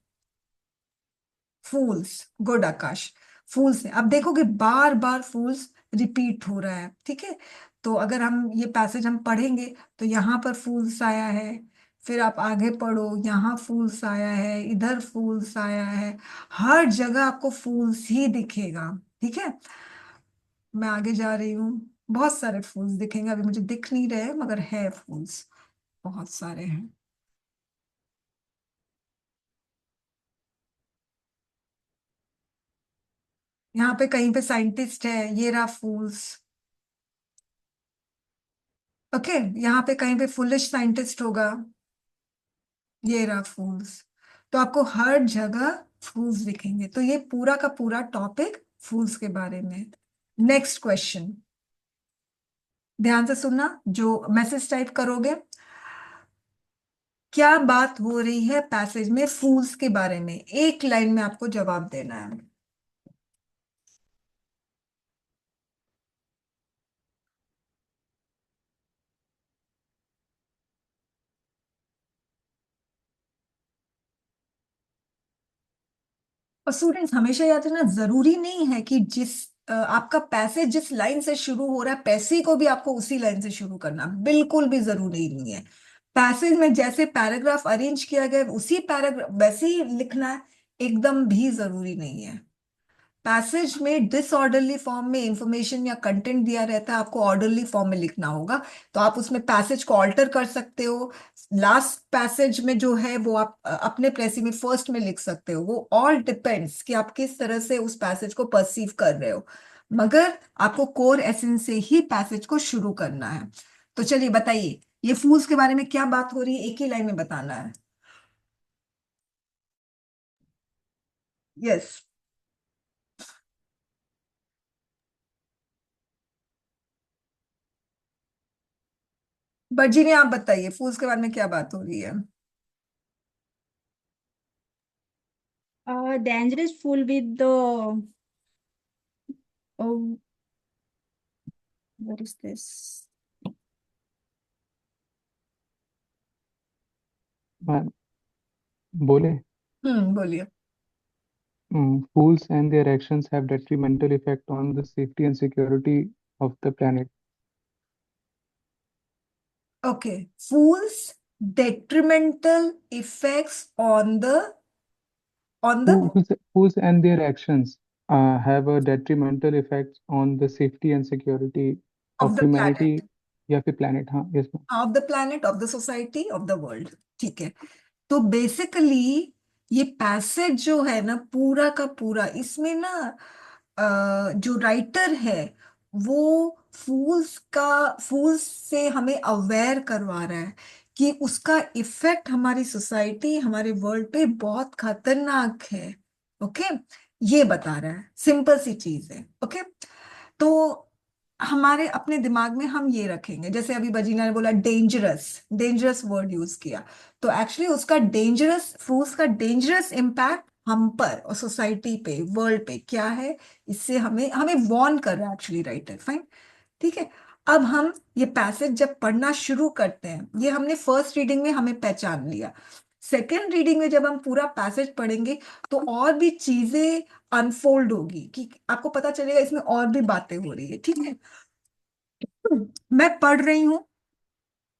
फूल्स। गुड आकाश, फूल्स है। अब देखोगे बार बार फूल्स रिपीट हो रहा है, ठीक है। तो अगर हम ये पैसेज हम पढ़ेंगे तो यहाँ पर फूल्स आया है, फिर आप आगे पढ़ो यहाँ फूल्स आया है, इधर फूल्स आया है, हर जगह आपको फूल्स ही दिखेगा। ठीक है, मैं आगे जा रही हूँ, बहुत सारे फूल्स दिखेंगे, अभी मुझे दिख नहीं रहे मगर है फूल्स, बहुत सारे हैं। यहाँ पे कहीं पे साइंटिस्ट है, ये रहा फूल्स। ओके, यहाँ पे कहीं पे फुलिश साइंटिस्ट होगा, ये रहा फूल्स। तो आपको हर जगह फूल्स दिखेंगे, तो ये पूरा का पूरा टॉपिक फूल्स के बारे में। नेक्स्ट क्वेश्चन, ध्यान से सुनना जो मैसेज टाइप करोगे। क्या बात हो रही है पैसेज में फूल्स के बारे में, एक लाइन में आपको जवाब देना है। और स्टूडेंट्स हमेशा याद रखना, जरूरी नहीं है कि आपका पैसेज जिस लाइन से शुरू हो रहा है पैसे को भी आपको उसी लाइन से शुरू करना, बिल्कुल भी जरूरी नहीं है। पैसेज में जैसे पैराग्राफ अरेंज किया गया है, उसी पैराग्राफ वैसे ही लिखना है, एकदम भी जरूरी नहीं है। पैसेज में डिसऑर्डरली फॉर्म में इंफॉर्मेशन या कंटेंट दिया रहता है, आपको ऑर्डरली फॉर्म में लिखना होगा, तो आप उसमें पैसेज को ऑल्टर कर सकते हो। लास्ट पैसेज में जो है वो आप अपने प्लेसी में फर्स्ट में लिख सकते हो, वो ऑल डिपेंड्स कि आप किस तरह से उस पैसेज को परसीव कर रहे हो, मगर आपको कोर एसेंस से ही पैसेज को शुरू करना है। तो चलिए बताइए ये फूल्स के बारे में क्या बात हो रही है, एक ही लाइन में बताना है। यस, बर्जी ने आप बताइए फूल्स के बारे में क्या बात हो रही है। Dangerous fool with the oh, what is this? हाँ, बोले। बोलिए। Fools and their actions have detrimental effect on the safety and security of the planet. Okay, fools detrimental effects on the Fools and their actions have a detrimental effect on the safety and security of of the planet, humanity या फिर planet, हाँ, yes ma'am. of the planet, of the society, of the world। ठीक है, तो basically ये passage जो है ना पूरा का पूरा, इसमें ना जो राइटर है वो फूल्स से हमें अवेयर करवा रहा है कि उसका इफेक्ट हमारी सोसाइटी हमारे वर्ल्ड पे बहुत खतरनाक है। ओके, ये बता रहा है, सिंपल सी चीज है। ओके, तो हमारे अपने दिमाग में हम ये रखेंगे, जैसे अभी बजीना ने बोला डेंजरस, डेंजरस वर्ड यूज किया, तो एक्चुअली उसका डेंजरस फूड्स का डेंजरस इम्पैक्ट हम पर और सोसाइटी पे वर्ल्ड पे क्या है, इससे हमें हमें वॉर्न कर रहा है एक्चुअली राइटर। फाइन, ठीक है। अब हम ये पैसेज जब पढ़ना शुरू करते हैं, ये हमने फर्स्ट रीडिंग में हमें पहचान लिया, सेकेंड रीडिंग में जब हम पूरा पैसेज पढ़ेंगे तो और भी चीजें अनफोल्ड होगी कि आपको पता चलेगा इसमें और भी बातें हो रही है। ठीक है, मैं पढ़ रही हूं,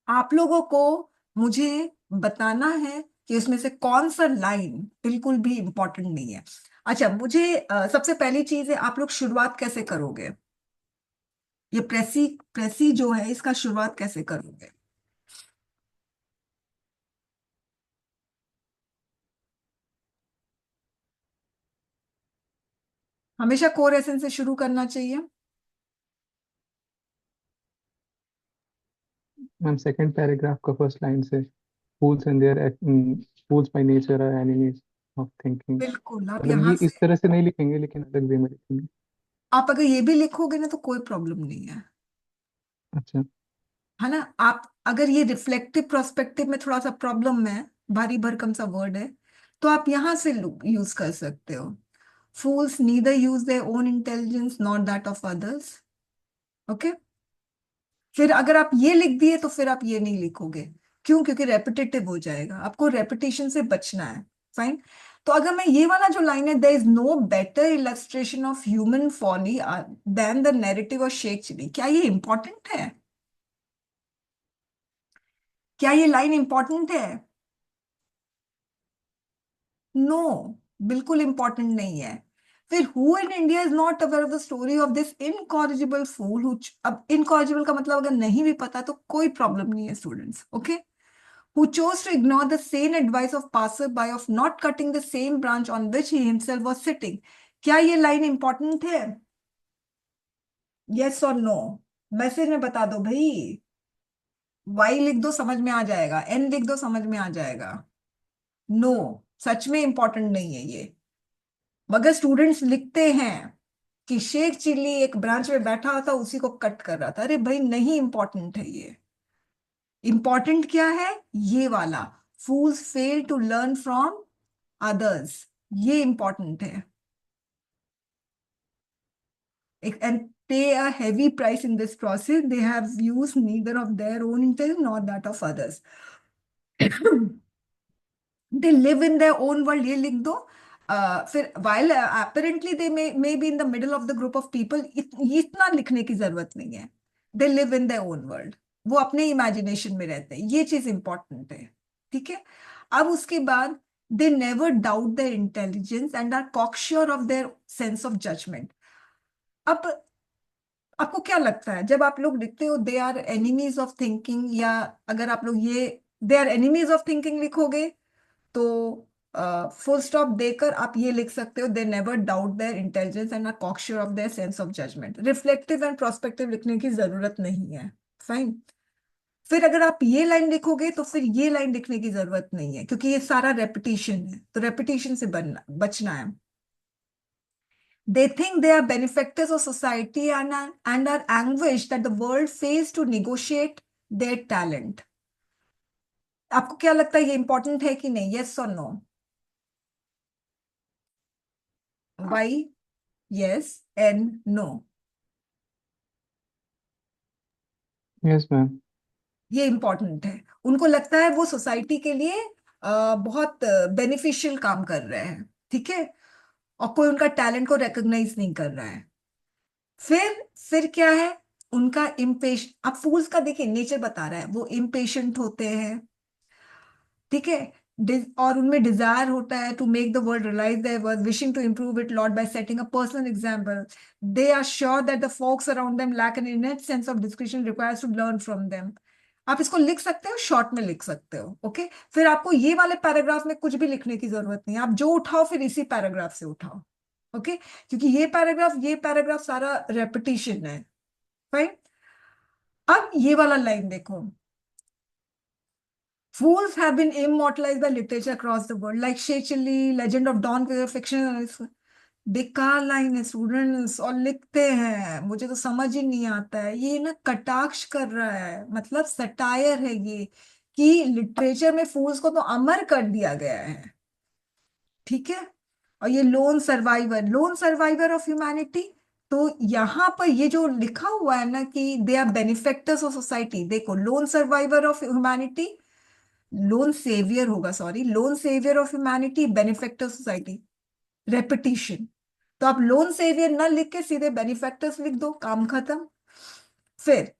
आप लोगों को मुझे बताना है कि उसमें से कौन सा लाइन बिल्कुल भी इंपॉर्टेंट नहीं है। अच्छा मुझे सबसे पहली चीज है, आप लोग शुरुआत कैसे करोगे? ये प्रेसी प्रेसी जो है इसका शुरुआत कैसे करोगे? हमेशा कोर एसेंस से शुरू करना चाहिए। मैम सेकंड पैराग्राफ का फर्स्ट लाइन से, fools and their fools by nature are enemies of thinking। बिल्कुल, आप मतलब यहाँ ये से, इस तरह से नहीं लिखेंगे, लेकिन अलग वे में लिखेंगे। आप अगर ये भी लिखोगे ना तो कोई प्रॉब्लम नहीं है, अच्छा। है ना। आप अगर ये रिफ्लेक्टिव प्रोस्पेक्टिव में थोड़ा सा प्रॉब्लम है, भारी भरकम सा वर्ड है, तो आप यहां से यूज कर सकते हो। fools neither use their own intelligence nor that of others। Okay. फिर अगर आप ये लिख दिए तो फिर आप ये नहीं लिखोगे। क्यों? क्योंकि रेपिटेटिव हो जाएगा, आपको रेपिटेशन से बचना है। फाइन। तो अगर मैं ये वाला जो लाइन है, there is no better illustration of human folly than the narrative of Sheikh Chilli, क्या ये इंपॉर्टेंट है? क्या ये लाइन इंपॉर्टेंट है? नो, बिल्कुल इंपॉर्टेंट नहीं है। फिर who in India is not aware of the story of this incorrigible fool who, अब इनकॉरिजिबल का मतलब अगर नहीं भी पता तो कोई प्रॉब्लम नहीं है students, okay. Who chose to ignore the sane advice of passerby of not cutting the same branch on which he himself was sitting। क्या ये लाइन इंपॉर्टेंट है? यस और नो? मैसेज में बता दो भाई। वाई लिख दो, समझ में आ जाएगा। एन लिख दो, समझ में आ जाएगा। नो, सच में इंपॉर्टेंट नहीं है ये। मगर स्टूडेंट्स लिखते हैं कि शेख चिल्ली एक ब्रांच में बैठा था, उसी को कट कर रहा था। अरे भाई नहीं, इंपॉर्टेंट है ये। इंपॉर्टेंट क्या है? ये वाला, fools fail to learn from others, ये इंपॉर्टेंट है। And pay a heavy price in this process, they have used neither of their own intelligence nor that of others। they live in their own world, ये लिख दो। फिर while apparently they may be in the middle of the group of people, इतना लिखने की जरूरत नहीं है। they live in their own world, वो अपने इमेजिनेशन में रहते हैं, ये चीज इंपॉर्टेंट है। ठीक है। अब उसके बाद they never doubt their intelligence and are cocksure of their sense of judgment। अब आपको क्या लगता है जब आप लोग लिखते हो they are enemies of thinking, या अगर आप लोग ये they are enemies of thinking लिखोगे तो फुल स्टॉप देकर आप ये लिख सकते हो they never doubt their intelligence and are cocksure of their sense of judgement. Reflective and prospective लिखने की जरूरत नहीं है। फाइन। फिर अगर आप ये लाइन लिखोगे तो फिर ये लाइन लिखने की जरूरत नहीं है, क्योंकि ये सारा रेपिटेशन है, तो रेपिटेशन से बचना है। They think they are benefactors of society and are anguished that the world fails to negotiate their talent। आपको क्या लगता है ये इंपॉर्टेंट है कि नहीं? यस और no? Why? Yes and no? Yes ma'am. ये इंपॉर्टेंट है। उनको लगता है वो सोसाइटी के लिए बहुत बेनिफिशियल काम कर रहे हैं। ठीक है। और कोई उनका टैलेंट को रिकॉग्नाइज नहीं कर रहा है। फिर क्या है? उनका इम्पेश, अब फूल्स का देखिए नेचर बता रहा है, वो इम्पेशेंट होते हैं। ठीक है। और उनमें डिजायर होता है to make the world realize their worth, wishing to improve it lot by setting a personal example. They are sure that the folks around them lack an innate sense of description requires to learn from them. आप इसको लिख सकते हो, short में लिख सकते हो। Okay. फिर आपको ये वाले पैराग्राफ में कुछ भी लिखने की जरूरत नहीं है, आप जो उठाओ फिर इसी पैराग्राफ से उठाओ। ओके। क्योंकि ये पैराग्राफ सारा रेपिटेशन है। राइट। अब ये वाला लाइन देखो, fools have been immortalized by literature across the world like Shakespeare, Legend of Don Quixote, fiction। बेकार लाइन है स्टूडेंट्स, और लिखते हैं, मुझे तो समझ ही नहीं आता है। ये ना कटाक्ष कर रहा है, मतलब सटायर है ये, कि लिटरेचर में फूल्स को तो अमर कर दिया गया है। ठीक है। और ये लोन सर्वाइवर ऑफ ह्यूमैनिटी, तो यहाँ पर ये जो लिखा हुआ है ना कि they are benefactors of society, देखो lone survivor of humanity, lone saviour होगा, sorry, lone saviour of humanity, benefactor society, repetition. तो आप लोन सेवियर ना लिख के सीधे बेनिफेक्टर्स लिख दो, काम खत्म। फिर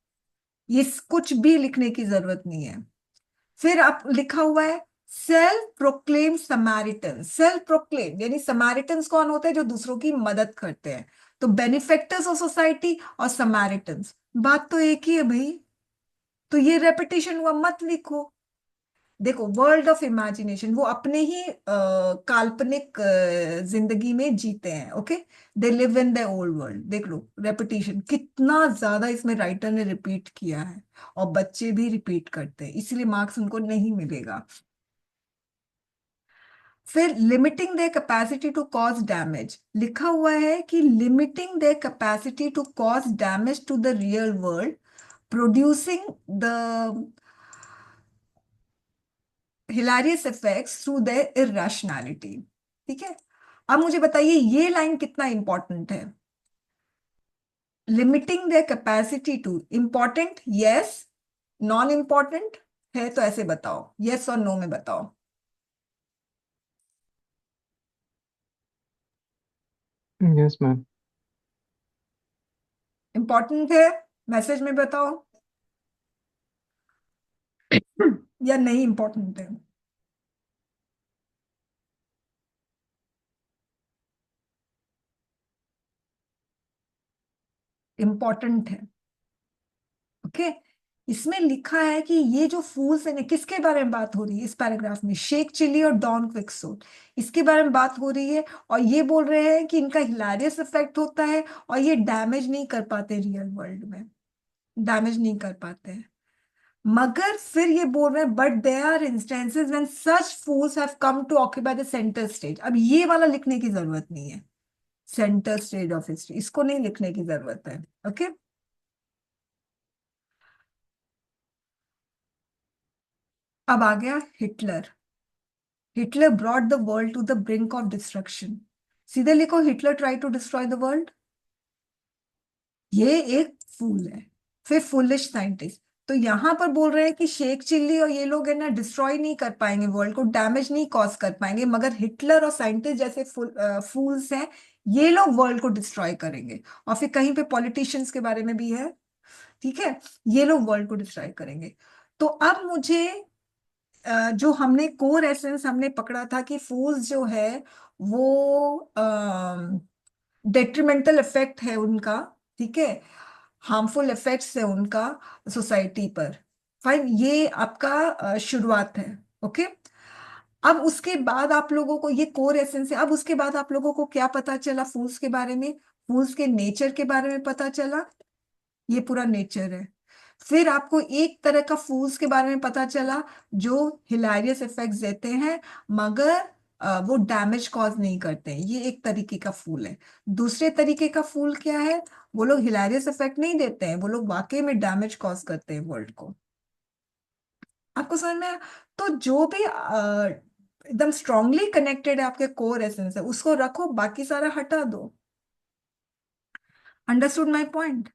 ये कुछ भी लिखने की जरूरत नहीं है। फिर आप लिखा हुआ है self proclaim Samaritan. Self proclaim यानी समैरिटन्स कौन होते हैं? जो दूसरों की मदद करते हैं। तो बेनिफेक्टर्स ऑफ सोसाइटी और समैरिटन्स, बात तो एक ही है भाई। तो ये रेपिटेशन हुआ, मत लिखो। देखो, वर्ल्ड ऑफ इमेजिनेशन, वो अपने ही काल्पनिक जिंदगी में जीते हैं। Okay, they live in the old world. देख लो रेपिटेशन कितना ज्यादा इसमें राइटर ने रिपीट किया है, और बच्चे भी रिपीट करते हैं, इसलिए मार्क्स उनको नहीं मिलेगा। फिर limiting their capacity to cause damage, लिखा हुआ है कि limiting their capacity to cause damage to the real world, producing the hilarious effects through their irrationality. ठीक है, अब मुझे बताइए ये लाइन कितना इंपॉर्टेंट है। Limiting their capacity to, important, yes, non important है तो ऐसे बताओ, यस और नो में बताओ। Yes ma'am. इंपॉर्टेंट है, मैसेज में बताओ, या नहीं इंपॉर्टेंट है। इंपॉर्टेंट है। ओके, इसमें लिखा है कि ये जो फूल्स है, किसके बारे में बात हो रही है इस पैराग्राफ में, शेख चिल्ली और डॉन क्विक्सोट, इसके बारे में बात हो रही है। और ये बोल रहे हैं कि इनका हिलारियस इफेक्ट होता है, और ये डैमेज नहीं कर पाते रियल वर्ल्ड में, डैमेज नहीं कर पाते हैं। मगर फिर ये बोल रहे हैं but there are instances when such fools have come to occupy the centre stage. अब ये वाला लिखने की जरूरत नहीं है, सेंटर स्टेज ऑफ हिस्ट्री, इसको नहीं लिखने की जरूरत है। ओके, अब आ गया Hitler. Hitler brought the world to the brink of destruction. सीधे लिखो, Hitler try to destroy the world. ये एक फूल है। फिर फुलिश साइंटिस्ट, तो यहां पर बोल रहे हैं कि शेख चिल्ली और ये लोग है ना डिस्ट्रॉय नहीं कर पाएंगे वर्ल्ड को, डैमेज नहीं कॉज कर पाएंगे, मगर हिटलर और साइंटिस्ट जैसे फूल्स हैं, ये लोग वर्ल्ड को डिस्ट्रॉय करेंगे। और फिर कहीं पे पॉलिटिशियंस के बारे में भी है। ठीक है, ये लोग वर्ल्ड को डिस्ट्रॉय करेंगे। तो अब मुझे जो हमने कोर एसेंस हमने पकड़ा था कि फूल्स जो है वो डेट्रीमेंटल इफेक्ट है उनका, ठीक है, हार्मफुल इफेक्ट्स है उनका सोसाइटी पर। फाइन, ये आपका शुरुआत है। ओके, अब उसके बाद आप लोगों को ये कोर एसेंस है। अब उसके बाद आप लोगों को क्या पता चला फूल्स के बारे में, फूल्स के नेचर के बारे में पता चला, ये पूरा नेचर है। फिर आपको एक तरह का फूल्स के बारे में पता चला जो हिलारियस इफेक्ट्स देते हैं, मगर वो डैमेज कॉज नहीं करते हैं, ये एक तरीके का फूल है। दूसरे तरीके का फूल क्या है, वो लोग हिलारियस इफेक्ट नहीं देते हैं, वो लोग वाकई में डैमेज कॉज करते हैं वर्ल्ड को। आपको समझ में आया? तो जो भी एकदम स्ट्रांगली कनेक्टेड है आपके कोर एसेंस है, उसको रखो, बाकी सारा हटा दो। Understood my point?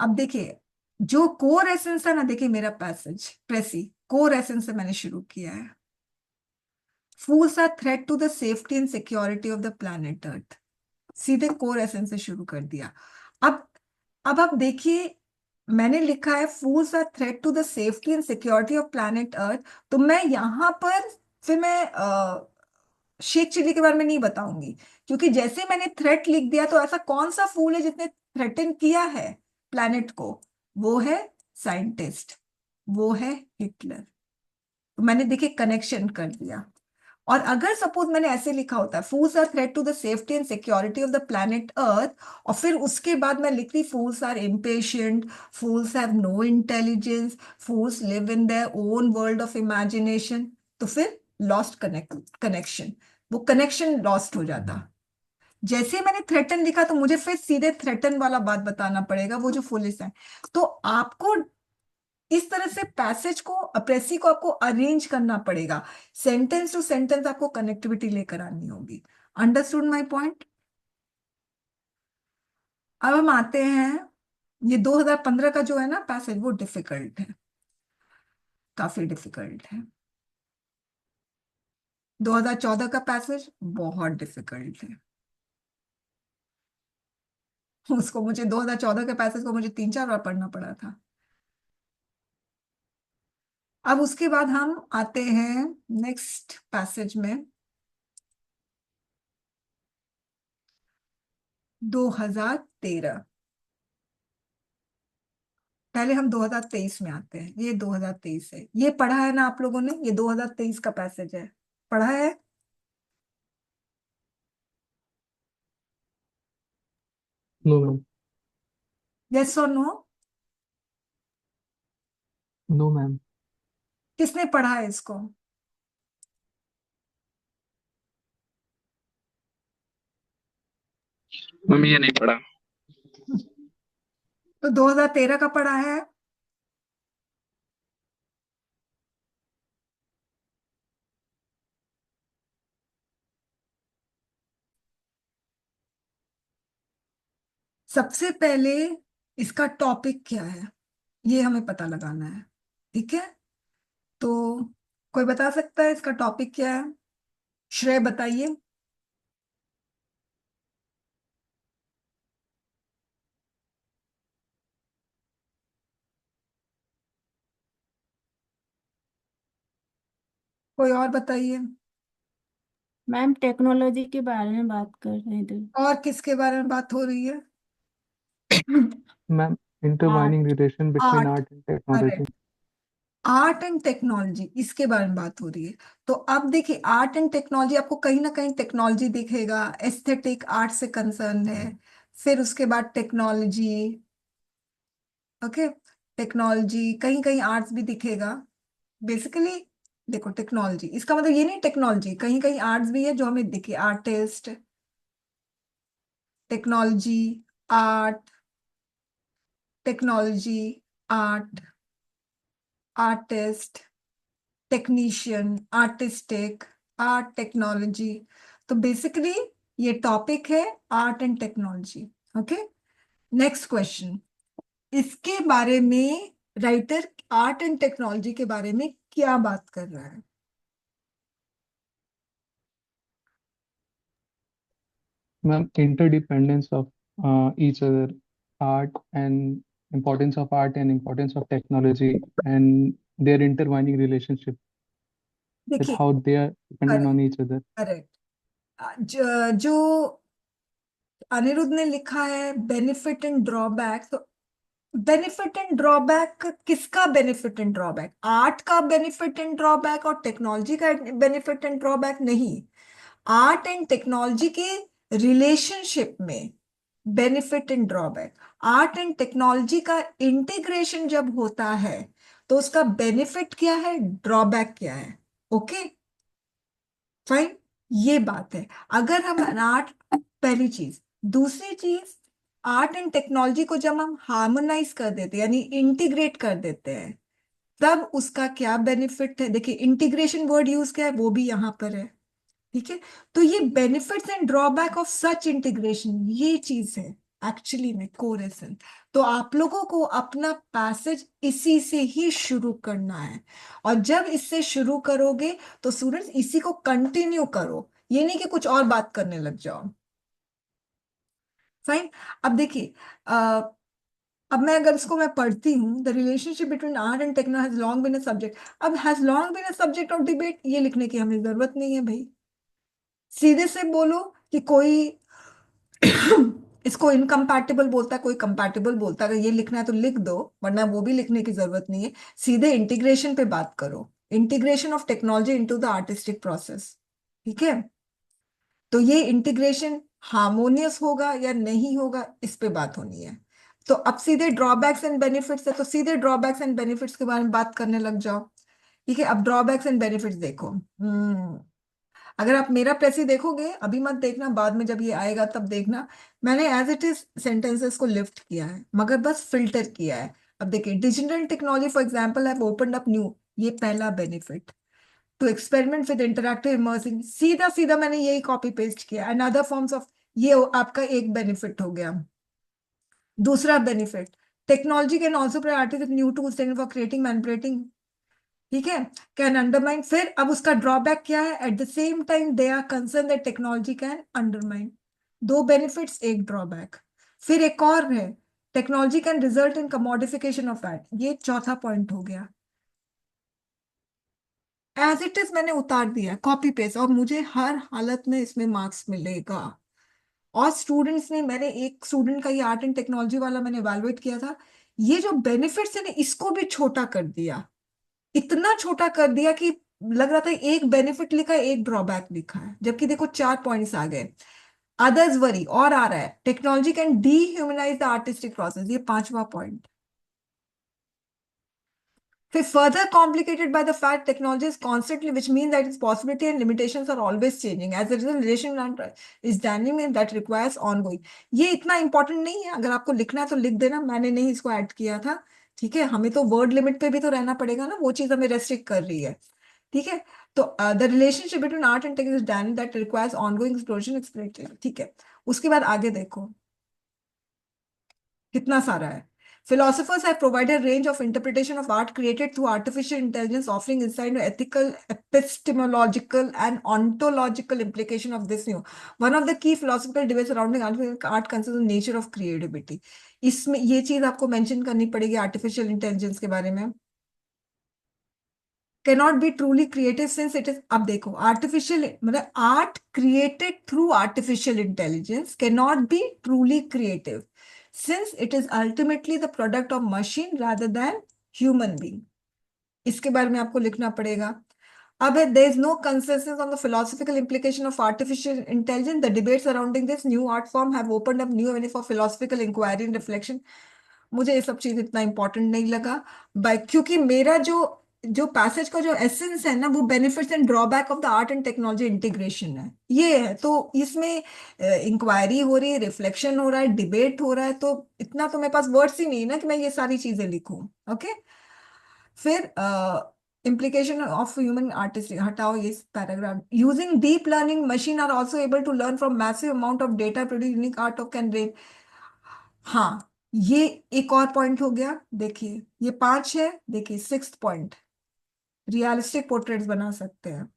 अब देखिए, जो कोर एसेंस है ना, देखिए मेरा पैसेज प्रेसी कोर एसेंस से मैंने शुरू किया है। Fools are threat to the safety and security of the planet earth, सीधे कोर एसेंस से शुरू कर दिया। अब अब आप देखिए, मैंने लिखा है fools are threat to the safety and security of planet earth. तो मैं यहां पर फिर मैं शेख चिल्ली के बारे में नहीं बताऊंगी, क्योंकि जैसे मैंने थ्रेट लिख दिया, तो ऐसा कौन सा फूल है जिसने थ्रेटन किया है प्लैनेट को, वो है साइंटिस्ट, वो है हिटलर। तो मैंने देखिए कनेक्शन कर दिया। और अगर सपोज मैंने ऐसे लिखा होता, fools are threat to the safety and security of the planet earth, और फिर उसके बाद मैं लिखती fools are impatient, fools have no intelligence, fools live in their own world of imagination, तो फिर लॉस्ट कनेक्शन, वो कनेक्शन लॉस्ट हो जाता। जैसे ही मैंने थ्रेटन लिखा, तो मुझे फिर सीधे थ्रेटन वाला बात बताना पड़ेगा, वो जो फुलिस है। तो आपको इस तरह से पैसेज को, अप्रेसी को आपको अरेंज करना पड़ेगा, सेंटेंस टू सेंटेंस आपको कनेक्टिविटी लेकर आनी होगी। Understood my point? अब हम आते हैं, ये 2015 का जो है ना पैसेज, वो डिफिकल्ट है, काफी डिफिकल्ट है। 2014 का पैसेज बहुत डिफिकल्ट है, उसको मुझे 2014 के पैसेज को मुझे 3-4 बार पढ़ना पड़ा था। अब उसके बाद हम आते हैं नेक्स्ट पैसेज में। 2013। पहले हम 2023 में आते हैं, ये 2023 है, ये पढ़ा है ना आप लोगों ने, ये 2023 का पैसेज है, पढ़ा है? No ma'am. यस और नो? No ma'am. किसने पढ़ा है इसको? मम्मी ये नहीं पढ़ा। तो 2013 का पढ़ा है? सबसे पहले इसका टॉपिक क्या है, ये हमें पता लगाना है। ठीक है, तो कोई बता सकता है इसका टॉपिक क्या है? श्रेय बताइए। कोई और बताइए। मैम टेक्नोलॉजी के बारे में बात कर रहे थे। और किसके बारे में बात हो रही है? Ma'am, intertwining art. Relation between art, art and technology. Correct. Art and technology, इसके बारे में बात हो रही है। तो अब देखिए, आर्ट एंड टेक्नोलॉजी, आपको कहीं ना कहीं टेक्नोलॉजी दिखेगा, एस्थेटिक आर्ट से कंसर्न है। फिर उसके बाद टेक्नोलॉजी, ओके, टेक्नोलॉजी कहीं कहीं आर्ट्स भी दिखेगा। बेसिकली देखो, टेक्नोलॉजी इसका मतलब ये नहीं, टेक्नोलॉजी कहीं कहीं आर्ट्स भी है जो हमें दिखे, artist, technology, art, technology, art, artist, technician, artistic, art, technology. तो बेसिकली ये टॉपिक है art and technology. Okay, next question, इसके बारे में राइटर आर्ट एंड टेक्नोलॉजी के बारे में क्या बात कर रहा है? Ma'am, interdependence of each other, art and importance of art and importance of technology and their intertwining relationship, that देखिए, how they are dependent correct, on each other. Correct. जो अनिरुद्ध ने लिखा है बेनिफिट एंड ड्रॉबैक, तो benefit and drawback किसका benefit and drawback? Art का benefit and drawback और technology का बेनिफिट एंड ड्रॉबैक नहीं, आर्ट एंड टेक्नोलॉजी के रिलेशनशिप में benefit and drawback. Art and technology का इंटीग्रेशन जब होता है तो उसका बेनिफिट क्या है, ड्रॉबैक क्या है। ओके, फाइन, ये बात है। अगर हम आर्ट, पहली चीज, दूसरी चीज, आर्ट एंड टेक्नोलॉजी को जब हम हार्मोनाइज कर देते हैं, यानी इंटीग्रेट कर देते हैं, तब उसका क्या बेनिफिट है। देखिए, इंटीग्रेशन वर्ड यूज किया है, वो भी यहां पर है। ठीक है, तो ये benefits and drawback of such integration, ये चीज है एक्चुअली में कोर एसेंस। तो आप लोगों को अपना पैसेज इसी से ही शुरू करना है, और जब इससे शुरू करोगे तो स्टूडेंट्स इसी को कंटिन्यू करो, ये नहीं कि कुछ और बात करने लग जाओ। फाइन। अब देखिए, अब मैं अगर इसको मैं पढ़ती हूँ, the relationship between art and techno has long been a subject. अब has long been a subject of debate, ये लिखने की हमें जरूरत नहीं है भाई। सीधे से बोलो कि कोई इसको इनकम्पैटिबल बोलता है, कोई कंपैटिबल बोलता है, अगर ये लिखना है तो लिख दो, वरना वो भी लिखने की जरूरत नहीं है। सीधे इंटीग्रेशन पे बात करो, integration of technology into the artistic process. ठीक है, तो ये इंटीग्रेशन हार्मोनियस होगा या नहीं होगा, इस पे बात होनी है। तो अब सीधे ड्रॉबैक्स एंड बेनिफिट्स है, तो सीधे ड्रॉबैक्स एंड बेनिफिट्स के बारे में बात करने लग जाओ। ठीक है, अब ड्रॉबैक्स एंड बेनिफिट्स देखो। अगर आप मेरा प्रेसी देखोगे, अभी मत देखना, बाद में जब ये आएगा तब देखना, मैंने एज इट इज सेंटेंसेस को लिफ्ट किया है, मगर बस फिल्टर किया है। अब देखिए, digital technology for example have opened up new, ये पहला benefit, to experiment with interactive immersing, सीधा सीधा मैंने यही कॉपी पेस्ट किया, एंड अदर फॉर्म्स ऑफ, ये आपका एक बेनिफिट हो गया। दूसरा benefit, technology can also provide with new tools for creating manipulating. ठीक है, कैन अंडरमाइन। फिर अब उसका ड्रॉबैक क्या है, at the same time they are concern that technology can undermine. दो बेनिफिट्स, एक ड्रॉबैक। फिर एक और है, technology can result in commodification of that, ये चौथा पॉइंट हो गया। एज इट इज मैंने उतार दिया, कॉपी पेस्ट, और मुझे हर हालत में इसमें मार्क्स मिलेगा। और स्टूडेंट्स ने, मैंने एक स्टूडेंट का, ये आर्ट एंड टेक्नोलॉजी वाला मैंने इवेलुएट किया था, ये जो बेनिफिट्स है ना इसको भी छोटा कर दिया, इतना छोटा कर दिया कि लग रहा था एक बेनिफिट लिखा है एक ड्रॉबैक लिखा है, जबकि देखो 4 पॉइंट्स आ गए। अदर्स वरी, और आ रहा है, technology can dehumanise the artistic process, ये 5वां पॉइंट। फिर further complicated by the fact technology is constantly, which means that its possibility and limitations are always changing. As a result, relation is dynamic and that requires ongoing. ये इतना important नहीं है, अगर आपको लिखना है तो लिख देना, मैंने नहीं इसको ऐड किया था। ठीक है, हमें तो वर्ड लिमिट पे भी तो रहना पड़ेगा ना, वो चीज हमें रेस्ट्रिक्ट कर रही है। ठीक है, तो the relationship between art and tech is dynamic that requires ongoing exploration exploration. ठीक है, उसके बाद आगे देखो कितना सारा है। Philosophers have provided a range of interpretation of art created through artificial intelligence, offering insight into ethical, epistemological, and ontological implication of this new. One of the key philosophical debates surrounding art concerns the nature of creativity. इसमें ये चीज आपको mention करनी पड़ेगी artificial intelligence के बारे में। cannot be truly creative since it is, अब देखो artificial मतलब art created through artificial intelligence cannot be truly creative since it is ultimately the product of machine rather than human being. इसके बारे में आपको लिखना पड़ेगा। अब there is no consensus on the philosophical implication of artificial intelligence. The debates surrounding this new art form have opened up new avenues for philosophical inquiry and reflection. मुझे ये सब चीज इतना इंपॉर्टेंट नहीं लगा, क्योंकि मेरा जो जो पैसेज का जो एसेंस है ना, वो benefits and drawback of the art and technology integration है, ये है। तो इसमें इंक्वायरी हो रही है, रिफ्लेक्शन हो रहा है, डिबेट हो रहा है, तो इतना तो मेरे पास वर्ड्स ही नहीं है ना कि मैं ये सारी चीजें लिखूं। ओके, फिर implication of human artistry, हटाओ ये paragraph. Using deep learning machine are also able to learn from massive amount of data, produce unique art of can range. हाँ, ये एक और पॉइंट हो गया। देखिए ये 5 है, देखिए 6th पॉइंट, रियलिस्टिक पोर्ट्रेट्स बना सकते हैं।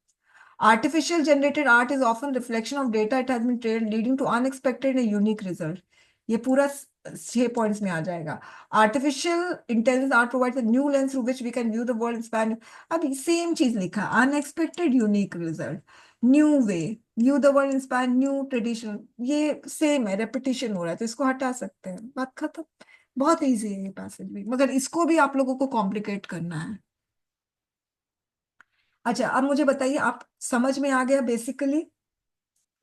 Artificial generated art is often reflection of data it has been trained leading to unexpected and unique result. ये पूरा 6 पॉइंट्स में आ जाएगा। Artificial intelligence art provides a new lens through which we can view the world span. अब same चीज लिखा, unexpected unique result, new way, view the world span, new tradition, ये same है, रेपिटेशन हो रहा है, तो इसको हटा सकते हैं, बात खत्म। बहुत इजी है ये पैसेज भी, मगर इसको भी आप लोगों को कॉम्प्लिकेट करना है। अच्छा, अब मुझे बताइए, आप समझ में आ गया बेसिकली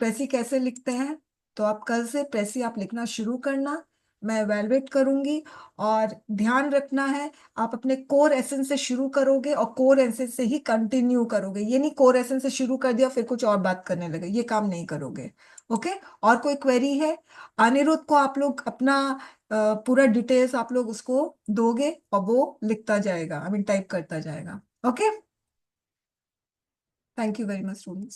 प्रेसी कैसे लिखते हैं? तो आप कल से प्रेसी आप लिखना शुरू करना, मैं एवेलुएट करूंगी। और ध्यान रखना है, आप अपने कोर एसेंस से शुरू करोगे और कोर एसेंस से ही कंटिन्यू करोगे। ये नहीं कोर एसेंस से शुरू कर दिया फिर कुछ और बात करने लगे, ये काम नहीं करोगे। ओके, और कोई क्वेरी है? अनिरुद्ध को आप लोग अपना पूरा डिटेल्स आप लोग उसको दोगे और वो लिखता जाएगा, आई मीन टाइप करता जाएगा। Okay, thank you very much students.